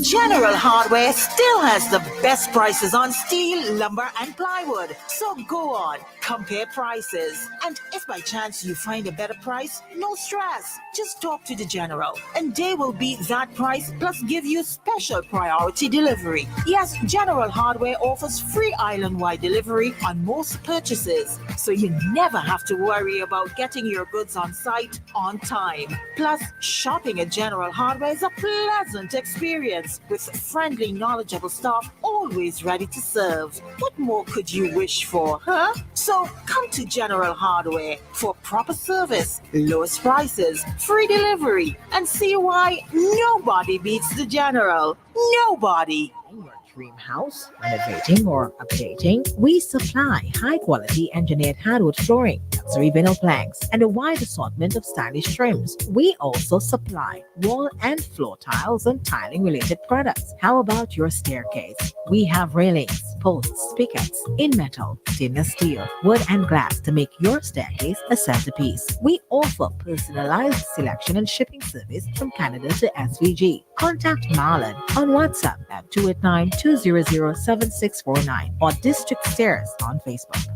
General Hardware still has the best prices on steel, lumber, and plywood. So go on, compare prices. And if by chance you find a better price, no stress. Just talk to the General, and they will beat that price plus give you special priority delivery. Yes, General Hardware offers free island-wide delivery on most purchases, so you never have to worry about getting your goods on site on time. Plus, shopping at General Hardware is a pleasant experience, with friendly, knowledgeable staff always ready to serve. What more could you wish for, huh? So come to General Hardware for proper service, lowest prices, free delivery, and see why nobody beats the General. Nobody. Your dream house, renovating or updating, we supply high-quality engineered hardwood flooring, luxury vinyl planks, and a wide assortment of stylish trims. We also supply wall and floor tiles and tiling-related products. How about your staircase? We have railings, posts, pickets in metal, stainless steel, wood, and glass to make your staircase a centerpiece. We offer personalized selection and shipping service from Canada to SVG. Contact Marlon on WhatsApp at 289-200-7649 or District Stairs on Facebook.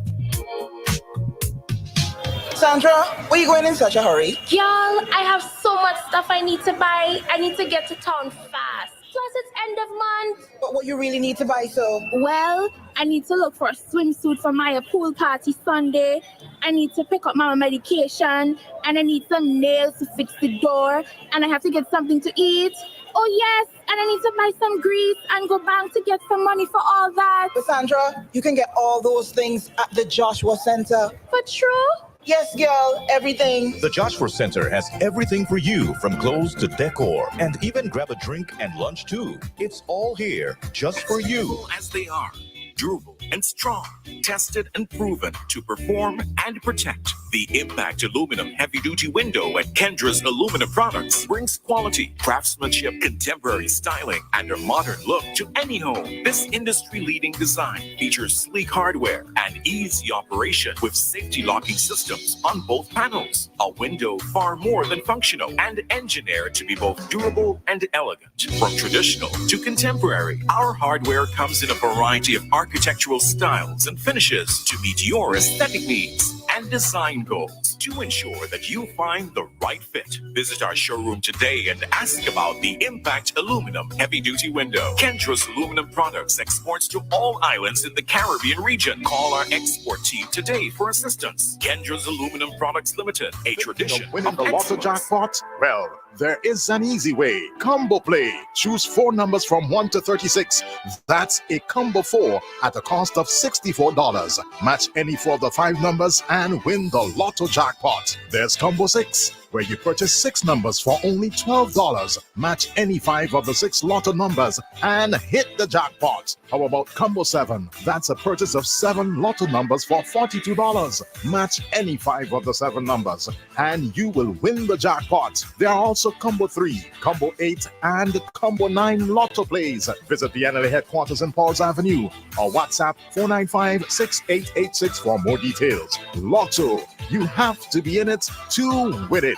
Sandra, where you going in such a hurry? Y'all, I have so much stuff I need to buy. I need to get to town fast. Plus, it's end of month. But what you really need to buy, so? Well, I need to look for a swimsuit for my pool party Sunday. I need to pick up my medication. And I need some nails to fix the door. And I have to get something to eat. Oh, yes. And I need to buy some grease and go bank to get some money for all that. But Sandra, you can get all those things at the Joshua Center. For true? Yes, girl, everything. The Joshua Center has everything for you, from clothes to decor, and even grab a drink and lunch too. It's all here, just for you. As they are, durable and strong, tested and proven to perform and protect. The Impact Aluminum Heavy-Duty Window at Kendra's Aluminum Products brings quality, craftsmanship, contemporary styling, and a modern look to any home. This industry-leading design features sleek hardware and easy operation with safety locking systems on both panels. A window far more than functional and engineered to be both durable and elegant. From traditional to contemporary, our hardware comes in a variety of architectural styles and finishes to meet your aesthetic needs and design goals to ensure that you find the right fit. Visit our showroom today and ask about the Impact Aluminum Heavy-Duty Window. Kendra's Aluminum Products exports to all islands in the Caribbean region. Call our export team today for assistance. Kendra's Aluminum Products Limited, a tradition Winning of the Lotto excellence. jackpot? Well, there is an easy way. Combo Play. Choose 4 numbers from 1 to 36. That's a combo 4 at a cost of $64. Match any 4 of the 5 numbers and win the Lotto jackpot. There's Combo 6, where you purchase 6 numbers for only $12. Match any 5 of the 6 Lotto numbers and hit the jackpot. How about Combo 7? That's a purchase of 7 Lotto numbers for $42. Match any 5 of the 7 numbers and you will win the jackpot. There are also Combo 3, Combo 8, and Combo 9 Lotto plays. Visit the NLA headquarters in Pauls Avenue or WhatsApp 495-6886 for more details. Lotto, you have to be in it to win it.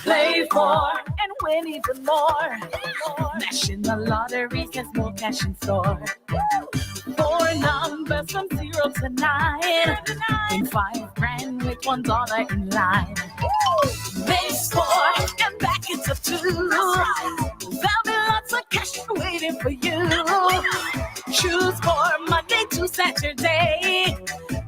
Play for and win even more. National Lottery has more cash in store. 4 numbers from 0 to 9. In 5 grand with $1 in line. Base 4 and back it's a 2. There'll be lots of cash waiting for you. Choose for Monday to Saturday.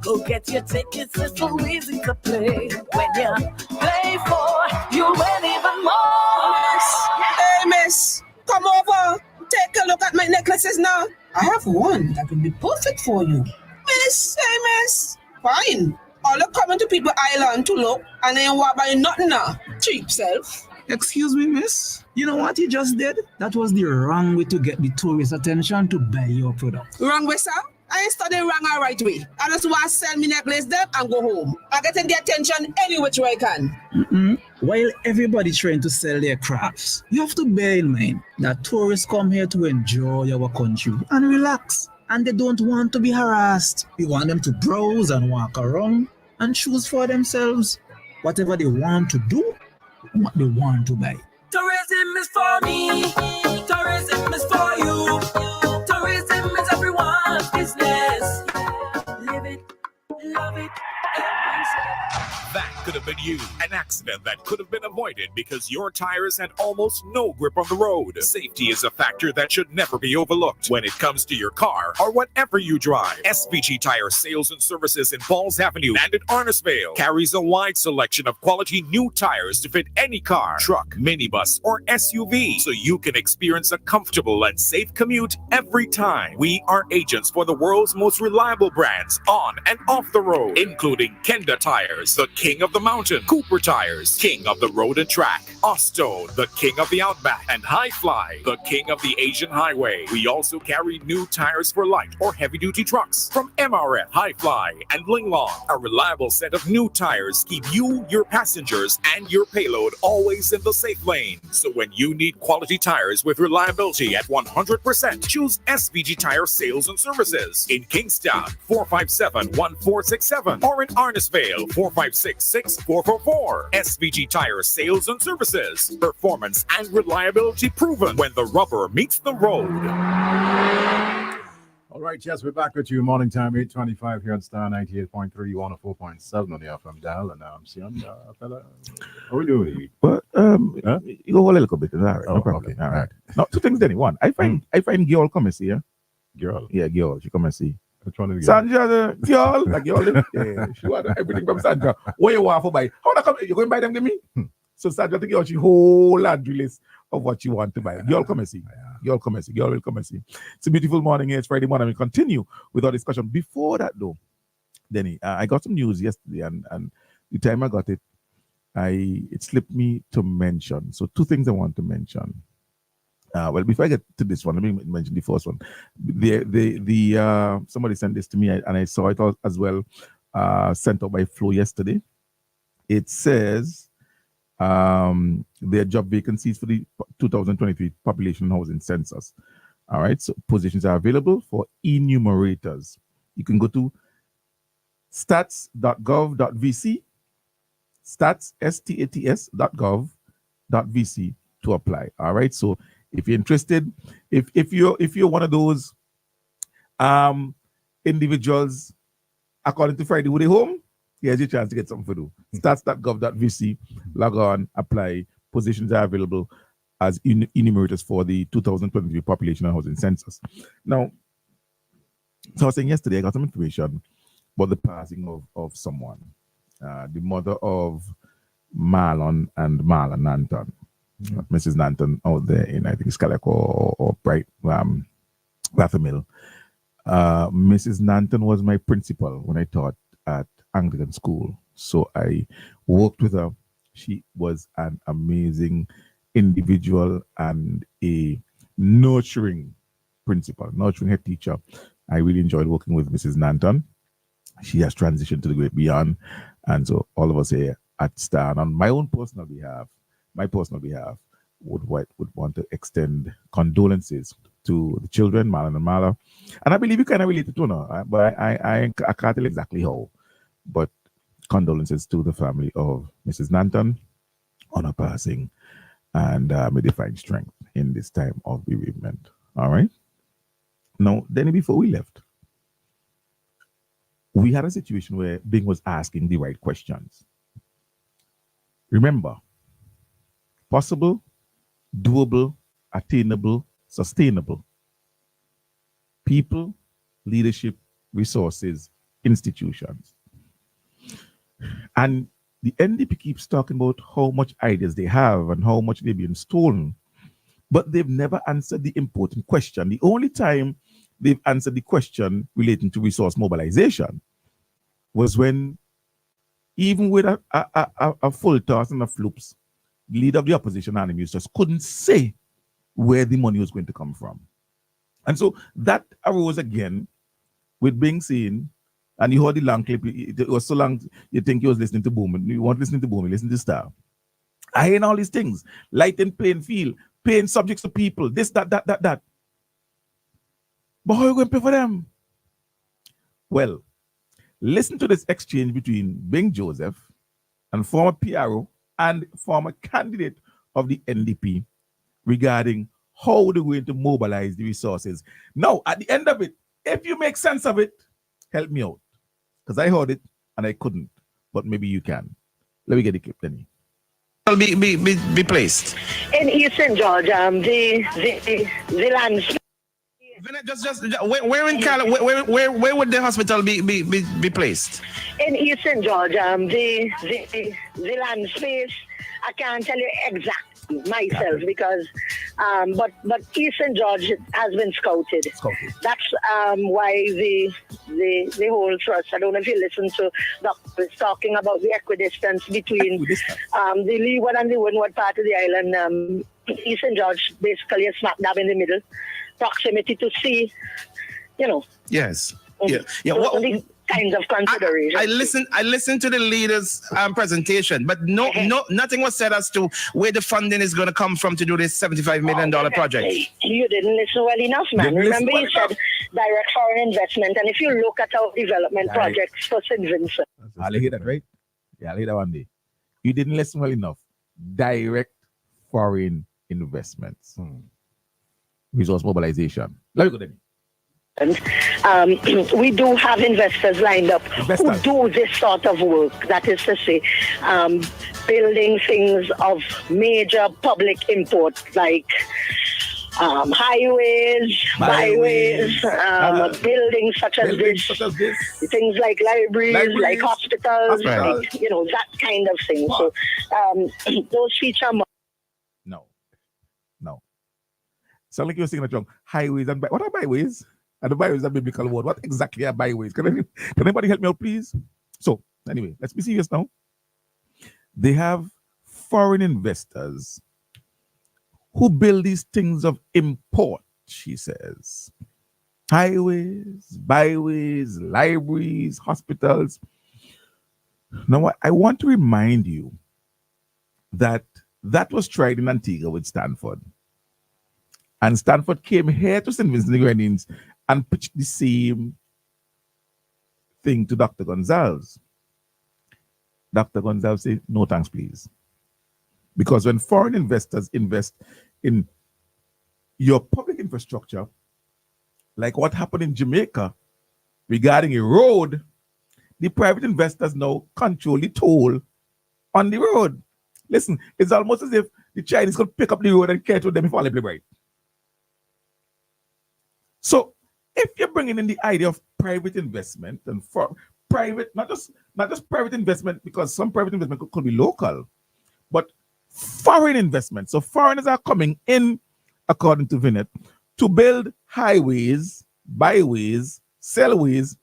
Go get your tickets, it's so easy to play. When you play for, you win even more. Hey, miss, come over. Take a look at my necklaces now. I have one that will be perfect for you. Miss, hey, miss. Fine. All the coming to People Island to look and then what buy nothing now. Cheap self. Excuse me, miss. You know what you just did? That was the wrong way to get the tourist attention to buy your product. Wrong way, sir? I ain't studying wrong or right way. I just want to sell me necklace them and go home. I getting the attention any which way I can. While everybody trying to sell their crafts, you have to bear in mind that tourists come here to enjoy our country and relax. And they don't want to be harassed. We want them to browse and walk around and choose for themselves whatever they want to do and what they want to buy. Tourism is for me. Tourism is for you. Tourism is everyone's business. Live it, love it, embrace it. That could have been you. An accident that could have been avoided because your tires had almost no grip on the road. Safety is a factor that should never be overlooked when it comes to your car or whatever you drive. SVG Tire Sales and Services in Falls Avenue and in Arnisvale carries a wide selection of quality new tires to fit any car, truck, minibus, or SUV so you can experience a comfortable and safe commute every time. We are agents for the world's most reliable brands on and off the road, including Kenda Tires, the king of the mountain, Cooper Tires, king of the road and track, Osto, the king of the outback, and High Fly, the king of the Asian highway. We also carry new tires for light or heavy-duty trucks from MRF, High Fly, and Linglong. A reliable set of new tires keep you, your passengers, and your payload always in the safe lane. So when you need quality tires with reliability at 100%, choose SVG Tire Sales and Services in Kingstown, 457-1467, or in Arnisvale, 456-6444. SVG Tire Sales and Services. Performance and reliability proven when the rubber meets the road. All right, yes, we're back with you. Morning time, 8:25 here on Star 98.3, 104.7 on the FM dial. And I'm seeing fella. How we doing? But you go a little bit. All right, no problem. Okay. All right. No, 2 things. One, I find girl come and see. Yeah, Girl. yeah, girl. She come and see. Which one is the girl? Sandra, the girl, like girl. Yeah, she want everything from Sandra. What you want for buy? How that come? You going to buy them to me? So Sandra, the girl, she whole laundry list of what you want to buy. Girl, come and see. Girl, come and see. Girl will come and see. It's a beautiful morning. It's Friday morning. We continue with our discussion. Before that, though, Denny, I got some news yesterday, and the time I got it, it slipped me to mention. So 2 things I want to mention. Well, before I get to this one, let me mention the first one. Somebody sent this to me, and I saw it as well, sent out by Flo yesterday. it says there are job vacancies for the 2023 population housing census. All right, so positions are available for enumerators. You can go to stats.gov.vc, stats.gov.vc to apply. All right, so if you're interested, if you're one of those individuals, according to Friday, who they home, here's your chance to get something to do. Stats.gov.vc, log on, apply. Positions are available as enumerators for the 2023 population and housing census. Now, so I was saying yesterday, I got some information about the passing of someone, the mother of Marlon and Marla Nanton, Mrs. Nanton out there in, I think, Scalaco or Bright, Rathamil. Mrs. Nanton was my principal when I taught at Anglican school. So I worked with her. She was an amazing individual and a nurturing principal, nurturing head teacher. I really enjoyed working with Mrs. Nanton. She has transitioned to the great beyond. And so all of us here at Star, and on my own personal behalf, would want to extend condolences to the children, Marlon and Marla. And I believe you kind of related to her, but I can't tell exactly how. But condolences to the family of Mrs. Nanton on her passing, and may they find strength in this time of bereavement. All right. Now, then before we left, we had a situation where Bing was asking the right questions. Remember, possible, doable, attainable, sustainable. People, leadership, resources, institutions. And the NDP keeps talking about how much ideas they have and how much they're being stolen, but they've never answered the important question. The only time they've answered the question relating to resource mobilization was when, even with a full toss and a floops, the leader of the opposition, Annie Eustace, couldn't say where the money was going to come from. And so that arose again with Bing saying, and you heard the long clip, it was so long, you think he was listening to Bowman. You weren't listening to Bowman, listen to Star. I hear all these things, light and playing field, paying subjects to people, this, that. But how are you going to pay for them? Well, listen to this exchange between Bing Joseph and former PRO and former candidate of the NDP regarding how they're going to mobilize the resources. Now, at the end of it, if you make sense of it, help me out. Because I heard it and I couldn't, but maybe you can. Let me get the clip, Denny. Be placed in Eastern Georgia. The land. Just where in where would the hospital be placed? In Eastern Georgia, the land space. I can't tell you exactly myself because, but Eastern Georgia has been scouted. That's why the whole trust. I don't know if you listen to doctors talking about the equidistance between the leeward and the windward part of the island. Eastern Georgia basically is smack dab in the middle. Proximity to sea, Yes. These kinds of considerations. I listened to the leaders' presentation, but nothing was said as to where the funding is going to come from to do this $75 million project. You didn't listen well enough, man. Remember, you said direct foreign investment, and if you look at our development projects for St. Vincent, I'll hear that, right? Yeah, I'll hear that one day. You didn't listen well enough. Direct foreign investments. Resource mobilization. Let me go then. We do have investors lined up who do this sort of work. That is to say, building things of major public import like highways, byways, buildings such as this, things like libraries, like hospitals, like, that kind of thing. So those feature more. No. Sound like you're saying that wrong. Highways and what are byways? And the byways are biblical word. What exactly are byways? Can anybody help me out, please? So, anyway, let's be serious now. They have foreign investors who build these things of import, she says. Highways, byways, libraries, hospitals. Now, I want to remind you that was tried in Antigua with Stanford. And Stanford came here to St. Vincent and the Grenadines and pitched the same thing to Dr. Gonzalez. Dr. Gonzalez said, no thanks, please. Because when foreign investors invest in your public infrastructure, like what happened in Jamaica regarding a road, the private investors now control the toll on the road. Listen, it's almost as if the Chinese could pick up the road and catch with them before they play right. So if you're bringing in the idea of private investment and for private, not just private investment, because some private investment could be local, but foreign investment. So foreigners are coming in, according to Vinet, to build highways, byways, cellways,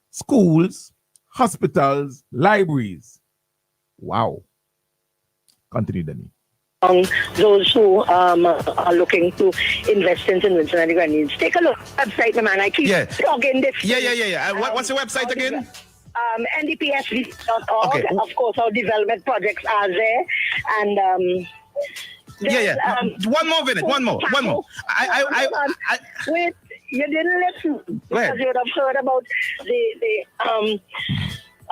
schools, hospitals, libraries. Wow. Continue, Danny. Those who are looking to invest in St. Vincent and the Grenadines. Take a look at the website, man. I keep plugging this. Yeah. What's the website again? NDPSV.org. Okay. Of course, our development projects are there. And one more minute. One more. Wait, you didn't listen because you would have heard about the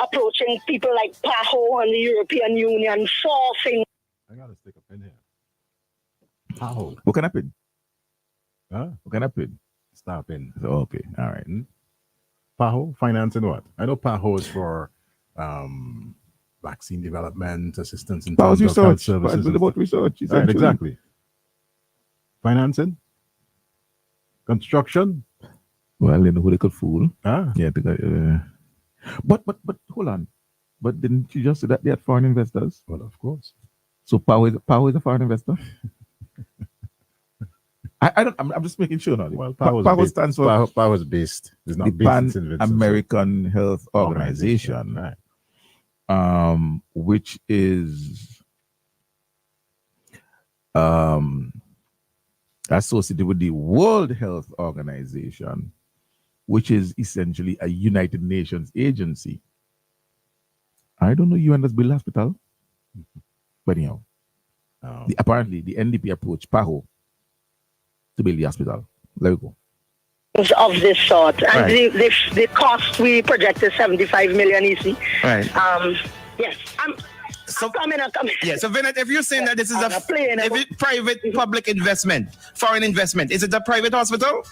approaching people like PAHO and the European Union forcing. I gotta stick a pin here. PAHO. What can happen? Huh? What can happen? Stop in. So, okay, all right. PAHO, financing what? I know PAHO is for vaccine development, assistance in terms of health services. About research. Right, exactly. Financing? Construction? Well, you know who they could fool. Ah. Yeah. But hold on. But didn't you just say that they had foreign investors? Well, of course. So PAHO is a foreign investor? I'm just making sure now. Well, PAHO stands for PAHO is based. It's not the based Pan American Health Organization, right? Which is associated with the World Health Organization, which is essentially a United Nations agency. I don't know UN does build hospital, but anyhow, apparently the NDP approached PAHO to build the hospital. There we go. Of this sort, and Right. the cost we project is 75 million easy. Right. Yes. I'm coming. Yeah, so Vinet, if you're saying that this is a private public investment, foreign investment, is it a private hospital?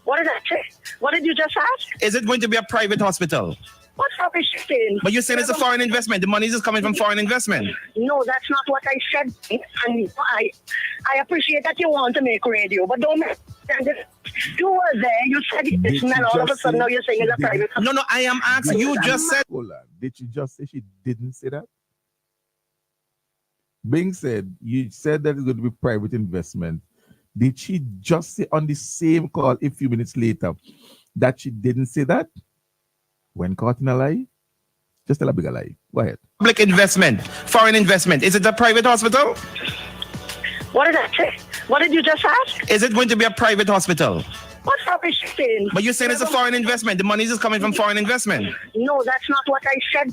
What did I say? What did you just ask? Is it going to be a private hospital? What rubbish you saying? But you're saying it's a foreign investment. The money is coming from foreign investment. No, that's not what I said. And I appreciate that you want to make radio, but don't make you were there. You said it's and all of a sudden now you're saying it's a private. No, I am asking. You just said. Hold on. Did you just say she didn't say that? Being said, you said that it's going to be private investment. Did she just say on the same call a few minutes later that she didn't say that? When caught in a lie, just tell a bigger lie. Go ahead. Public investment, foreign investment. Is it a private hospital? What did I say? What did you just ask? Is it going to be a private hospital? What rubbish you saying? But you're saying it's a foreign investment. The money is coming from foreign investment. No, that's not what I said.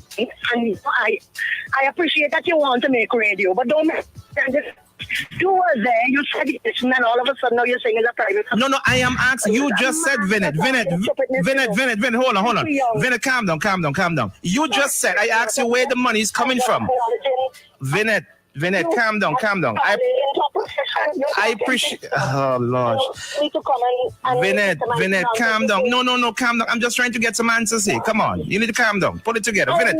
And I appreciate that you want to make radio, but don't make you were there. You said it's and all of a sudden now you're saying it's a private. No, I am asking. You just said Vinet. Hold on. Vinet, calm down. You just said, I asked you where the money is coming from. Vinet, calm down. I appreciate. Oh Lord. Vinet, calm down. No, calm down. I'm just trying to get some answers here. Come on, you need to calm down. Put it together, Vinet.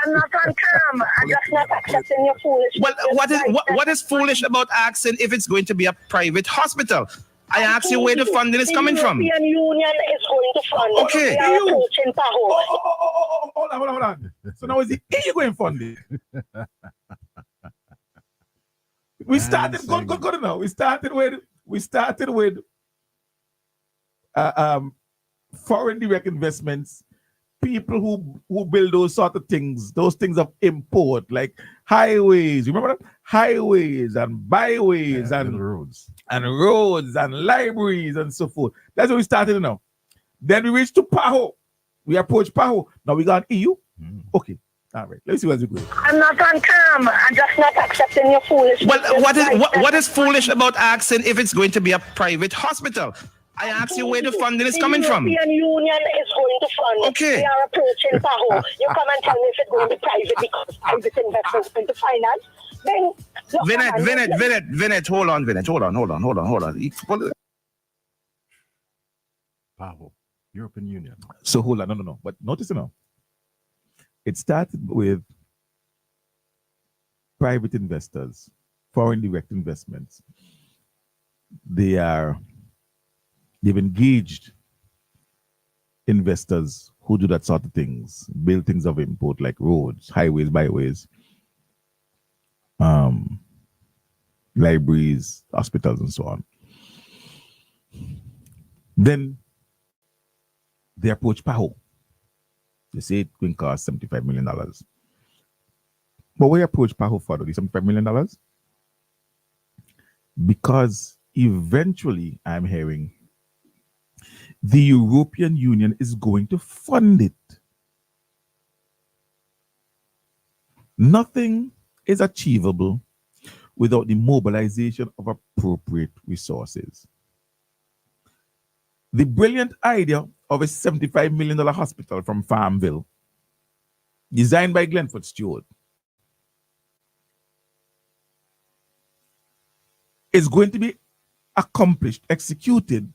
I'm not on calm. I'm just not accepting your foolish. Well, what is foolish about asking if it's going to be a private hospital? I asked you where the funding is coming from. The European Union is going to fund. Okay. We are approaching PAHO. Hold on. So now is the EU going funding? We started good now. We started with foreign direct investments, people who build those sort of things, those things of import, like highways. Remember that? Highways and byways and roads and libraries and so forth. That's what we started now. Then we reached to PAHO, We approach PAHO. Now we got EU. Okay. All right. Let's see what's going. I'm not on cam. I'm just not accepting your foolish. Well, what is foolish about asking if it's going to be a private hospital? I asked you where the funding is coming from. The European Union is going to fund. Okay. We are approaching PAHO. You come and tell me if it's going to be private because private investors are going to finance. Then Vinet, hold on. PAHO, European Union. So hold on, no. But notice now. It started with private investors, foreign direct investments. They've engaged investors who do that sort of things, build things of import like roads, highways, byways, libraries, hospitals, and so on. Then they approach PAHO. They say it will cost $75 million. But we approach PAHO for the $75 million because eventually I'm hearing the European Union is going to fund it. Nothing is achievable without the mobilization of appropriate resources. The brilliant idea of a $75 million hospital from Farmville, designed by Glenford Stewart, is going to be accomplished, executed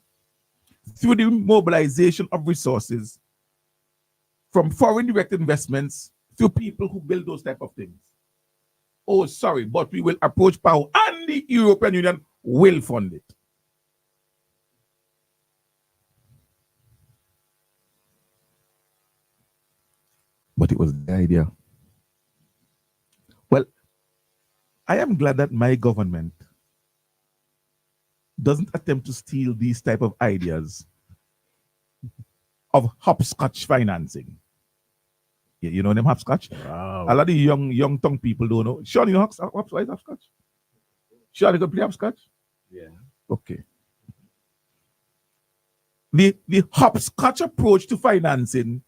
through the mobilization of resources from foreign direct investments through people who build those type of things. Oh, sorry, but we will approach PAHO and the European Union will fund it. But it was the idea. Well, I am glad that my government doesn't attempt to steal these type of ideas of hopscotch financing. You know them hopscotch? Wow. A lot of the young tongue people don't know. Sean, you know hopscotch? Sean, you can play hopscotch? Yeah. Okay. The hopscotch approach to financing,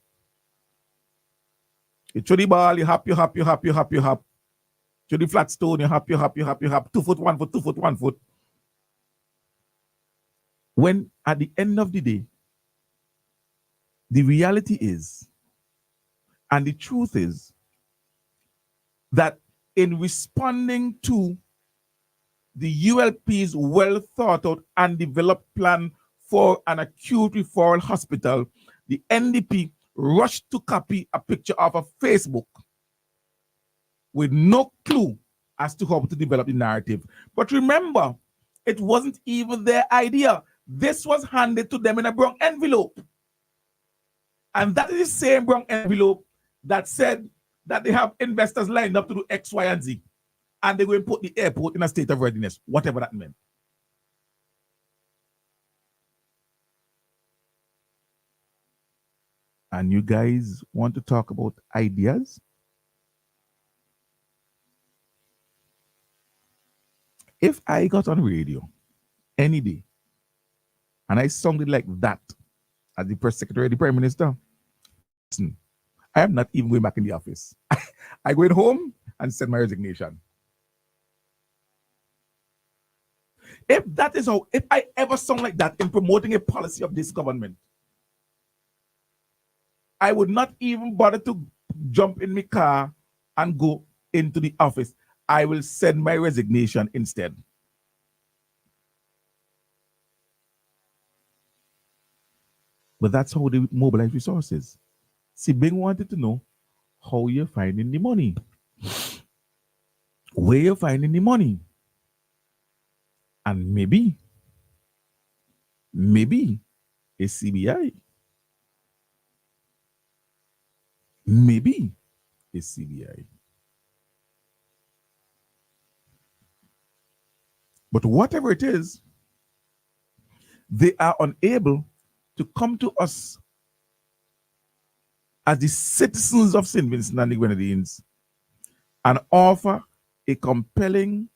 you throw the ball, you hop. Throw the flat stone, you hop. 2 foot, 1 foot, 2 foot, 1 foot. When at the end of the day, the reality is, and the truth is, that in responding to the ULP's well thought out and developed plan for an acute referral hospital, the NDP rushed to copy a picture of a Facebook with no clue as to how to develop the narrative. But remember, it wasn't even their idea. This was handed to them in a brown envelope. And that is the same brown envelope that said that they have investors lined up to do X, Y, and Z. And they're going to put the airport in a state of readiness, whatever that meant. And you guys want to talk about ideas? If I got on radio any day and I sounded like that as the press secretary, the prime minister, listen, I am not even going back in the office. I go home and send my resignation. If I ever sound like that in promoting a policy of this government, I would not even bother to jump in my car and go into the office. I will send my resignation instead. But that's how they mobilize resources. See, Bing wanted to know how you're finding the money. Where you're finding the money. And maybe a CBI. Maybe a CBI. But whatever it is, they are unable to come to us as the citizens of St. Vincent and the Grenadines and offer a compelling,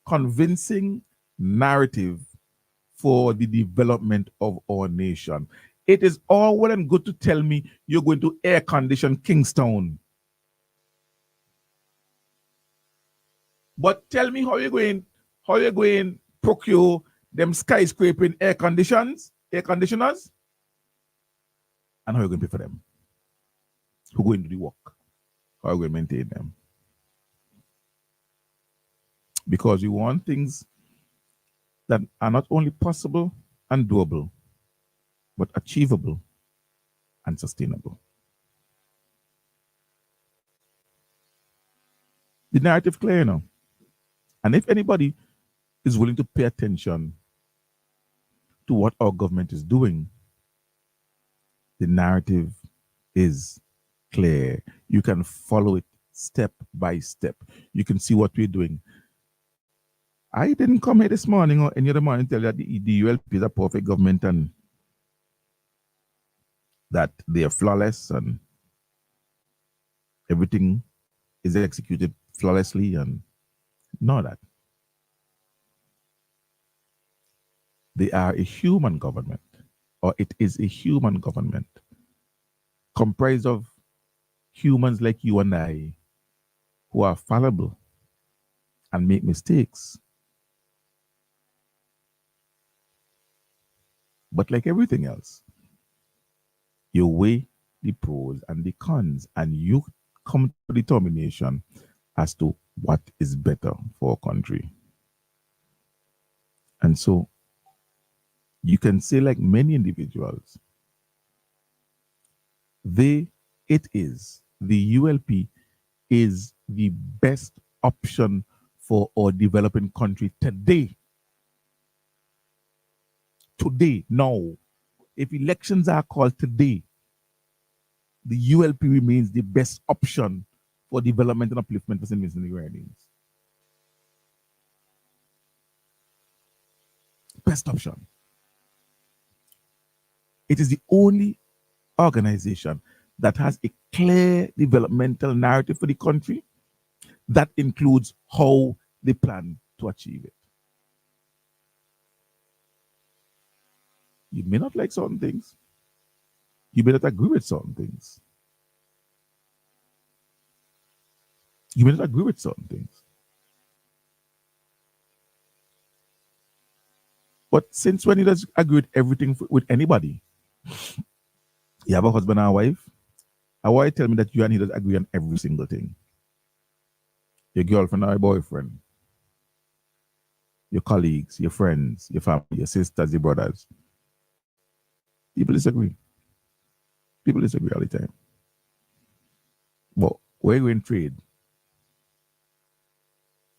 convincing narrative for the development of our nation. It is all well and good to tell me you're going to air condition Kingstown. But tell me how you're going procure them skyscraping air conditioners, and how you're going to pay for them. Who going to do the work? How are you going to maintain them? Because you want things that are not only possible and doable, but achievable and sustainable. The narrative clear now. And if anybody is willing to pay attention to what our government is doing, the narrative is clear. You can follow it step by step. You can see what we're doing. I didn't come here this morning or any other morning tell you that the ULP is a perfect government and that they are flawless and everything is executed flawlessly, and none of that. They are a human government, or it is a human government comprised of humans like you and I who are fallible and make mistakes. But like everything else, you weigh the pros and the cons, and you come to determination as to what is better for our country. And so you can say, like many individuals, the ULP is the best option for our developing country today. Today, now, if elections are called today, the ULP remains the best option for development and upliftment for St. Vincent and the Grenadines. Best option. It is the only organization that has a clear developmental narrative for the country that includes how they plan to achieve it. You may not like certain things. You may not agree with certain things. You may not agree with certain things. But since when you does agree with everything with anybody, you have a husband and a wife, and why tell me that you and he does agree on every single thing? Your girlfriend or your boyfriend, your colleagues, your friends, your family, your sisters, your brothers. People disagree. People disagree all the time. But where you in trade?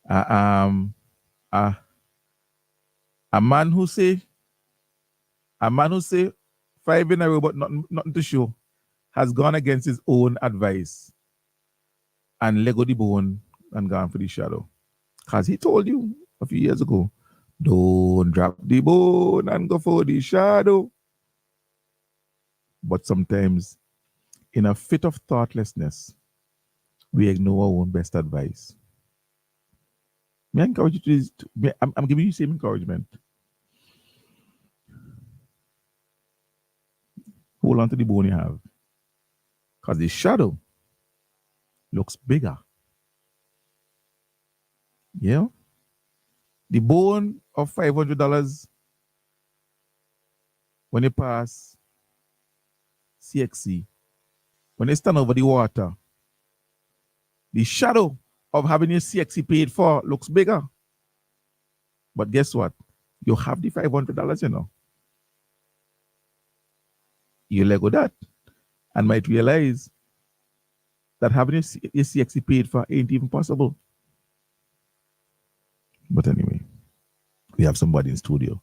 A man who say 5 in a row but nothing to show has gone against his own advice and let go the bone and gone for the shadow. Because he told you a few years ago, don't drop the bone and go for the shadow. But sometimes, in a fit of thoughtlessness, we ignore our own best advice. May I encourage you to I'm giving you the same encouragement. Hold on to the bone you have. Because the shadow looks bigger. Yeah? The bone of $500 when you pass CXC, when you stand over the water, the shadow of having your CXC paid for looks bigger. But guess what? You have the $500, you know. You let go that and might realize that having your CXC paid for ain't even possible. But anyway, we have somebody in studio.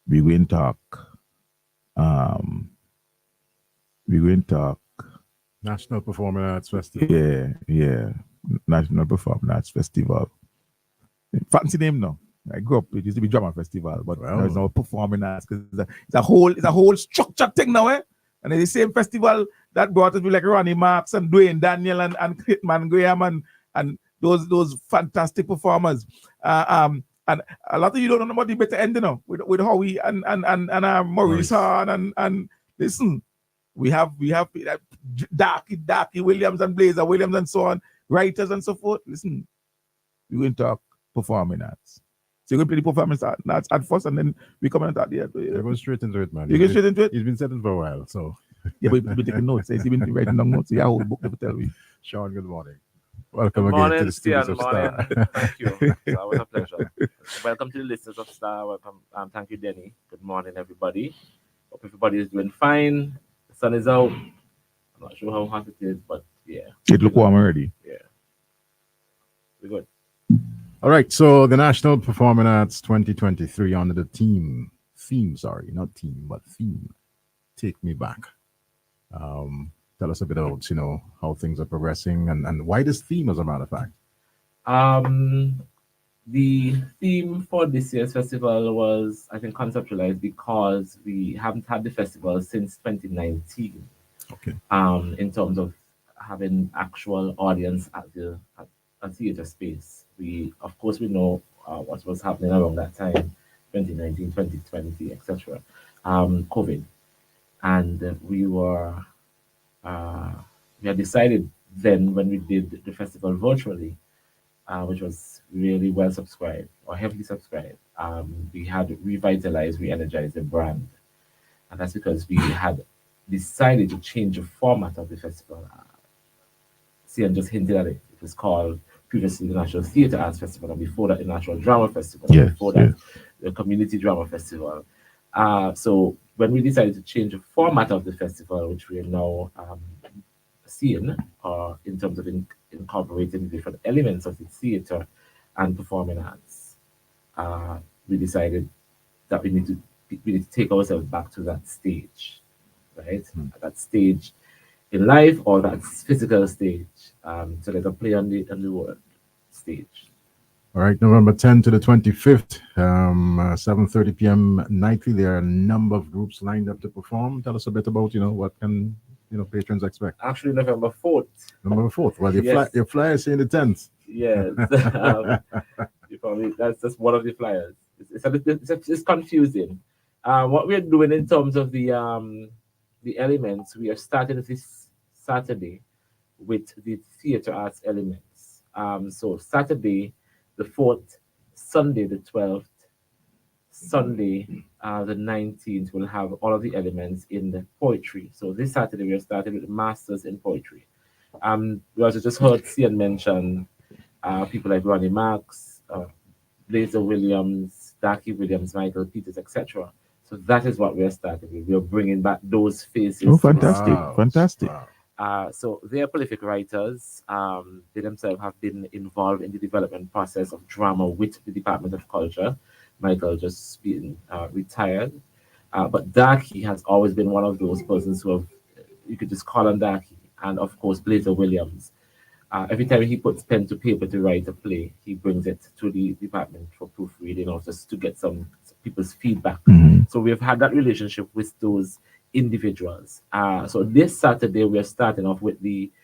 We're going to talk. We're going to talk. National Performing Arts Festival. Yeah. National Performing Arts Festival. Fancy name now. I grew up, it used to be Drama Festival, but there's no Performing Arts because it's a whole structured thing now, eh? And it's the same festival that brought us like Ronnie Marks and Dwayne Daniel and Hitman Graham and those fantastic performers. And a lot of you don't know about the better end, you know, with Howie and Maurice Hahn and Listen, we have Darky Williams and Blazer Williams and so on, writers and so forth. Listen, we're going to talk performing arts. So you're going to play the performance arts at first, and then we come and talk there. You're going straight into it, man. You go straight into it? He's been setting for a while, so. Yeah, but we're taking notes. He's been writing down notes. Yeah, whole book, never tell me. Sean, good morning. Welcome Good again morning, to the studios Stian. of Star. Morning. Thank you. That was a pleasure. Welcome to the listeners of Star. Welcome. Thank you, Denny. Good morning, everybody. Hope everybody is doing fine. The sun is out. I'm not sure how hot it is, but yeah. It look warm already. Yeah. We're good. All right, so the National Performing Arts 2023 under the theme, not team, but theme, Take Me Back. Tell us a bit about, how things are progressing and why this theme, as a matter of fact. The theme for this year's festival was, I think, conceptualized because we haven't had the festival since 2019. Okay. In terms of having actual audience at the theater space. We know what was happening around that time, 2019, 2020, etc. COVID. And we had decided then when we did the festival virtually, which was really well subscribed or heavily subscribed, we had revitalized, re-energized the brand. And that's because we had decided to change the format of the festival. Cian just hinted at it. It was called previously the National Theatre Arts Festival, and before that the National Drama Festival, Yes, before that the Community Drama Festival. So when we decided to change the format of the festival, which we are now seeing in terms of incorporating the different elements of the theatre and performing arts, we decided that we need to take ourselves back to that stage, right? That stage in life, or that physical stage, so there's a play on the world stage. All right, November 10th to the 25th, 7:30 p.m. nightly. There are a number of groups lined up to perform. Tell us a bit about, what can, patrons expect. Actually, November 4th. November 4th. Well, Yes. your flyer saying the 10th. Yes. That's one of the flyers. It's confusing. What we're doing in terms of the elements, we are starting this Saturday with the theatre arts elements. So Saturday the 4th, Sunday the 12th, Sunday the 19th will have all of the elements in the poetry. So this Saturday we are starting with the Masters in Poetry. We also just heard Cian mention people like Ronnie Marks, Blazer Williams, Darky Williams, Michael Peters, etc. So that is what we are starting with. We are bringing back those faces. Oh, fantastic. Fantastic. So they are prolific writers. They themselves have been involved in the development process of drama with the Department of Culture. Michael just being retired. But Darky has always been one of those persons who you could just call on Darky. And of course, Blazer Williams. Every time he puts pen to paper to write a play, he brings it to the department for proofreading or just to get some people's feedback. So we've had that relationship with those individuals. So this Saturday, we are starting off with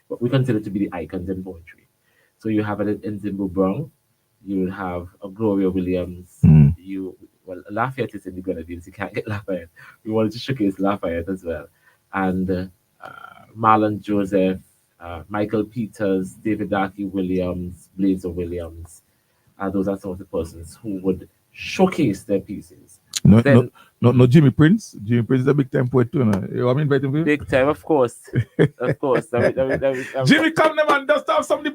what we consider to be the icons in poetry. So you have an Nzimbu Brown, you have a Gloria Williams, Lafayette is in the Grenadines, you can't get Lafayette. We wanted to showcase Lafayette as well. And Marlon Joseph, Michael Peters, David Darky Williams, Blazer Williams. Those are some of the persons who would showcase their pieces. No, Jimmy Prince. Jimmy Prince is a big time poet too. You want me to invite him? Big time, of course. Of course. Jimmy, come there, man. Just have some of the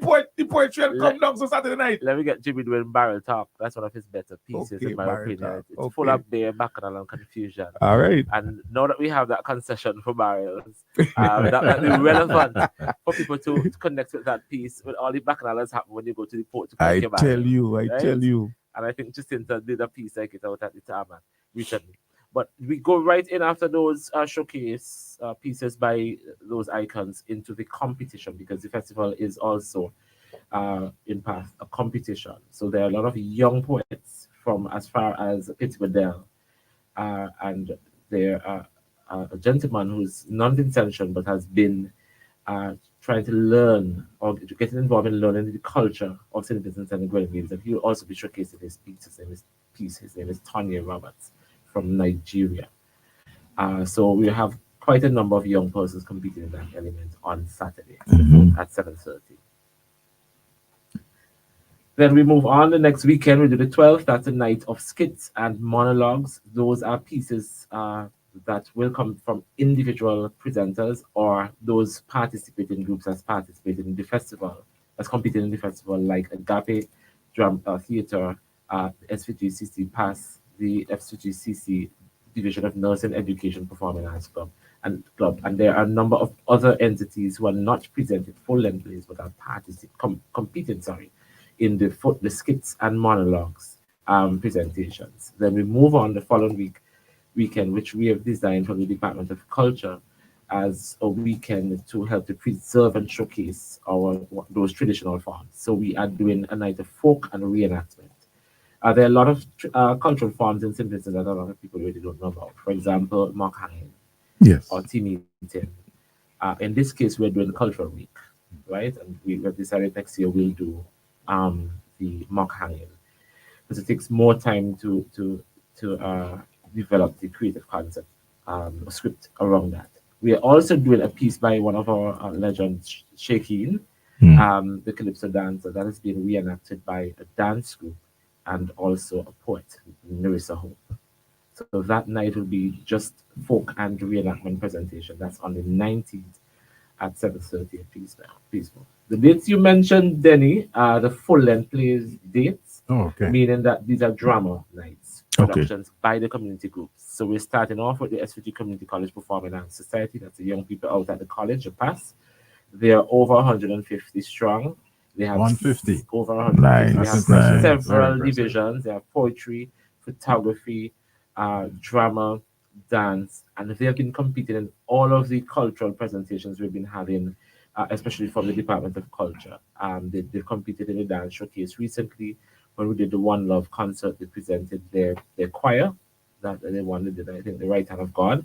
poetry and come down so Saturday night. Let me get Jimmy doing Barrel Talk. That's one of his better pieces, in my opinion. It's full of beer, bacchanal, and confusion. All right. And now that we have that concession for barrels, that will be relevant for people to connect with that piece with all the bacchanal that's happening when you go to the port. I tell you. And I think Jacinta did a piece like it out at the Tarmac recently. But we go right in after those showcase pieces by those icons into the competition, because the festival is also, in part, a competition. So there are a lot of young poets from as far as Pittsburgh, and there are a gentleman who's non-intention but has been trying to learn or getting involved in learning the culture of St. Vincent and the Grenadines, and he will also be showcasing his piece. His name is Tanya Roberts from Nigeria. So we have quite a number of young persons competing in that element on Saturday at 7:30. Then we move on the next weekend. We do the 12th. That's a night of skits and monologues. Those are pieces that will come from individual presenters or those participating groups as participating in the festival, as competing in the festival, like Agape Drama Theatre, SVGCC PASS, the FCGCC Division of Nursing Education Performing Arts Club. And there are a number of other entities who are not presented full-length plays but are competing in the skits and monologues presentations. Then we move on the following weekend, which we have designed for the Department of Culture as a weekend to help to preserve and showcase those traditional forms. So we are doing a night of folk and reenactment. There are a lot of cultural forms in St. Vincent that a lot of people really don't know about. For example, mock hanging, or team eating. In this case, we're doing Cultural Week, right? And we've decided next year we'll do the mock hanging, because it takes more time to develop the creative concept, script around that. We are also doing a piece by one of our legends, Shakeen, the Calypso dancer, that is being reenacted by a dance group and also a poet, Nerissa Hope. So that night will be just folk and reenactment presentation. That's on the 19th at 7:30 at Peaceville. The dates you mentioned, Denny, are the full-length plays dates, meaning that these are drama nights, productions by the community groups. So we're starting off with the SVG Community College Performing Arts Society. That's the young people out at the college, the PASS. They are over 150 strong. They have 150. Over 150. They have several divisions. They have poetry, photography, drama, dance, and they have been competing in all of the cultural presentations we've been having, especially from the Department of Culture. They've competed in the dance showcase recently. When we did the One Love concert, they presented their choir that they wanted, I think, the Right Hand of God.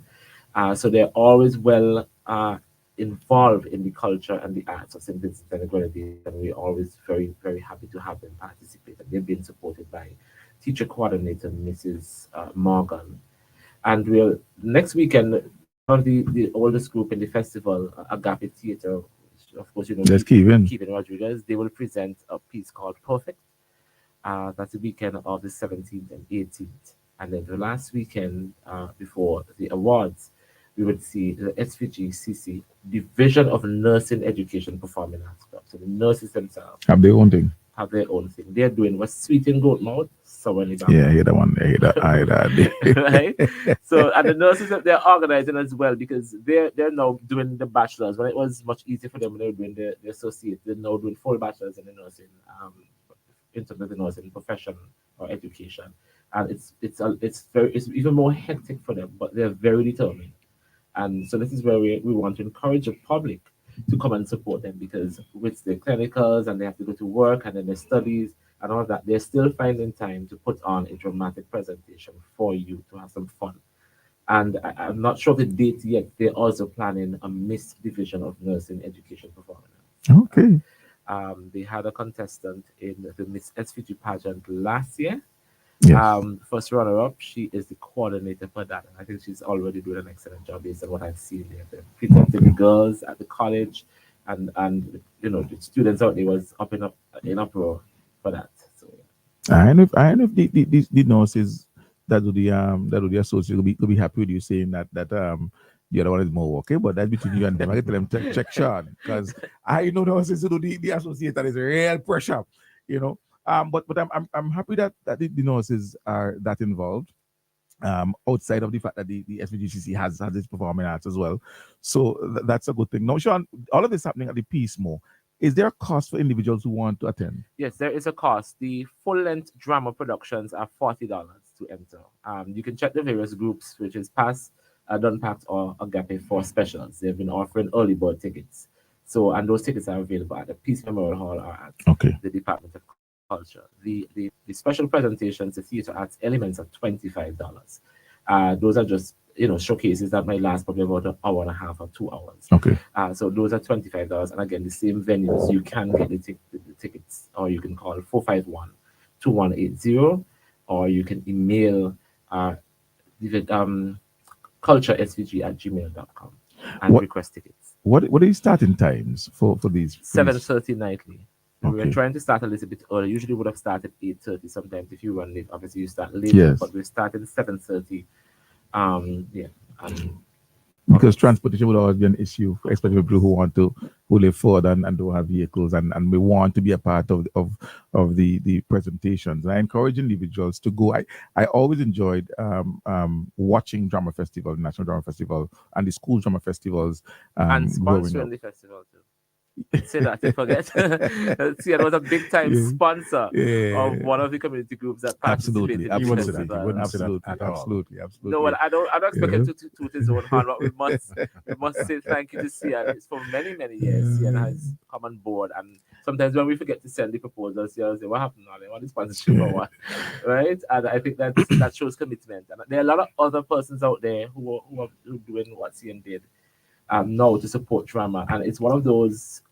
So they're always well involved in the culture and the arts of St. Vincent and the Grenadines, and we're always very, very happy to have them participate. And they've been supported by teacher coordinator Mrs. Morgan. And we'll next weekend, one of the oldest group in the festival, Agape Theatre, of course, you know, Kevin Rodriguez, they will present a piece called Perfect. That's the weekend of the 17th and 18th. And then the last weekend before the awards, we would see the SVGCC Division of Nursing Education Performing Arts Club. So the nurses themselves have their own thing. They're doing what's sweet in goat mouth, sour in the back. Yeah, I hear that one. I hear that. Right? So, and the nurses that they're organizing as well, because they're now doing the bachelors. When it was much easier for them when they were doing the associate, they're now doing full bachelors in the nursing, in terms of the nursing profession or education. And it's even more hectic for them, but they're very determined. And so this is where we want to encourage the public to come and support them, because with the clinicals and they have to go to work and then their studies and all of that, they're still finding time to put on a dramatic presentation for you to have some fun. And I'm not sure the date yet. They're also planning a Miss Division of Nursing Education Performance. Okay. They had a contestant in the Miss SVG pageant last year. Yes. First runner-up, she is the coordinator for that. And I think she's already doing an excellent job based on what I've seen there. They're presenting the girls at the college, and you know, the students out there was up in uproar for that. So I know if the nurses that do the associate will be happy with you saying that the other one is more okay, but that's between you and them. I can tell them check Sean, because I know nurses who do the associate, that is real pressure, you know. But I'm happy that the nurses are that involved, outside of the fact that the SVGCC has its performing arts as well. So that's a good thing. Now, Sean, all of this happening at the Peace More. Is there a cost for individuals who want to attend? Yes, there is a cost. The full-length drama productions are $40 to enter. You can check the various groups, which is PASS, Dunpact, or Agape for specials. They've been offering early bird tickets. So, and those tickets are available at the Peace Memorial Hall or at the Department of Culture. The special presentations, the theatre arts elements are $25. Those are just, you know, showcases that might last probably about an hour and a half or 2 hours. Okay. So those are $25. And again, the same venues, you can get the tickets, or you can call 451-2180, or you can email culturesvg@gmail.com and What- request tickets. What are the starting times for these? 7:30 nightly. We were Okay. trying to start a little bit early. Usually would have started 8:30. Sometimes if you run late, obviously you start late. Yes. But we're starting 7:30. Yeah. And Because transportation would always be an issue, especially for people who live further and don't have vehicles, and we want to be a part of the presentations. And I encourage individuals to go. I always enjoyed watching drama festival, National Drama Festival, and the school drama festivals. and Growing sponsoring up. the festival too. Say that, I forget. See, I was a big time Yeah. sponsor Yeah. of one of the community groups that Absolutely, participated in the festival. absolutely. No, well, I'm not expecting to toot his own horn, but we must say thank you to Sian. It's for many, many years. Sian has come on board, and sometimes when we forget to send the proposals, Sian say, "What happened now? What is sponsorship or what?" Right? And I think that shows commitment. And there are a lot of other persons out there who are doing what Sian did. Now to support drama, and it's one of those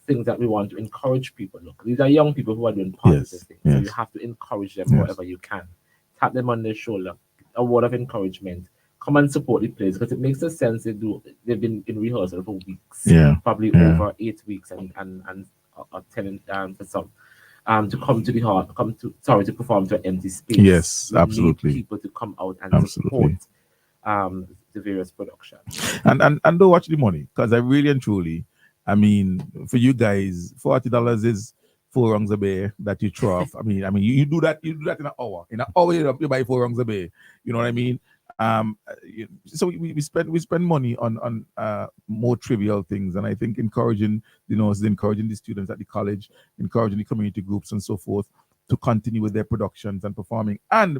things that we want to encourage people. Look, these are young people who are doing positive things, so you have to encourage them wherever you can. Tap them on the shoulder, a word of encouragement. Come and support the plays because it makes a sense. They've been in rehearsal for weeks, probably over 8 weeks, and 10 for some. To come to the hall, to perform to an empty space. Yes, We need absolutely. people to come out and support the various productions. And don't watch the money, because I really and truly, I mean, for you guys, $40 is 4 rungs a beer that you throw off. I mean, you do that in an hour. In an hour, you buy 4 rungs a beer. You know what I mean? So we spend money on more trivial things, and I think encouraging the students at the college, encouraging the community groups and so forth to continue with their productions and performing. And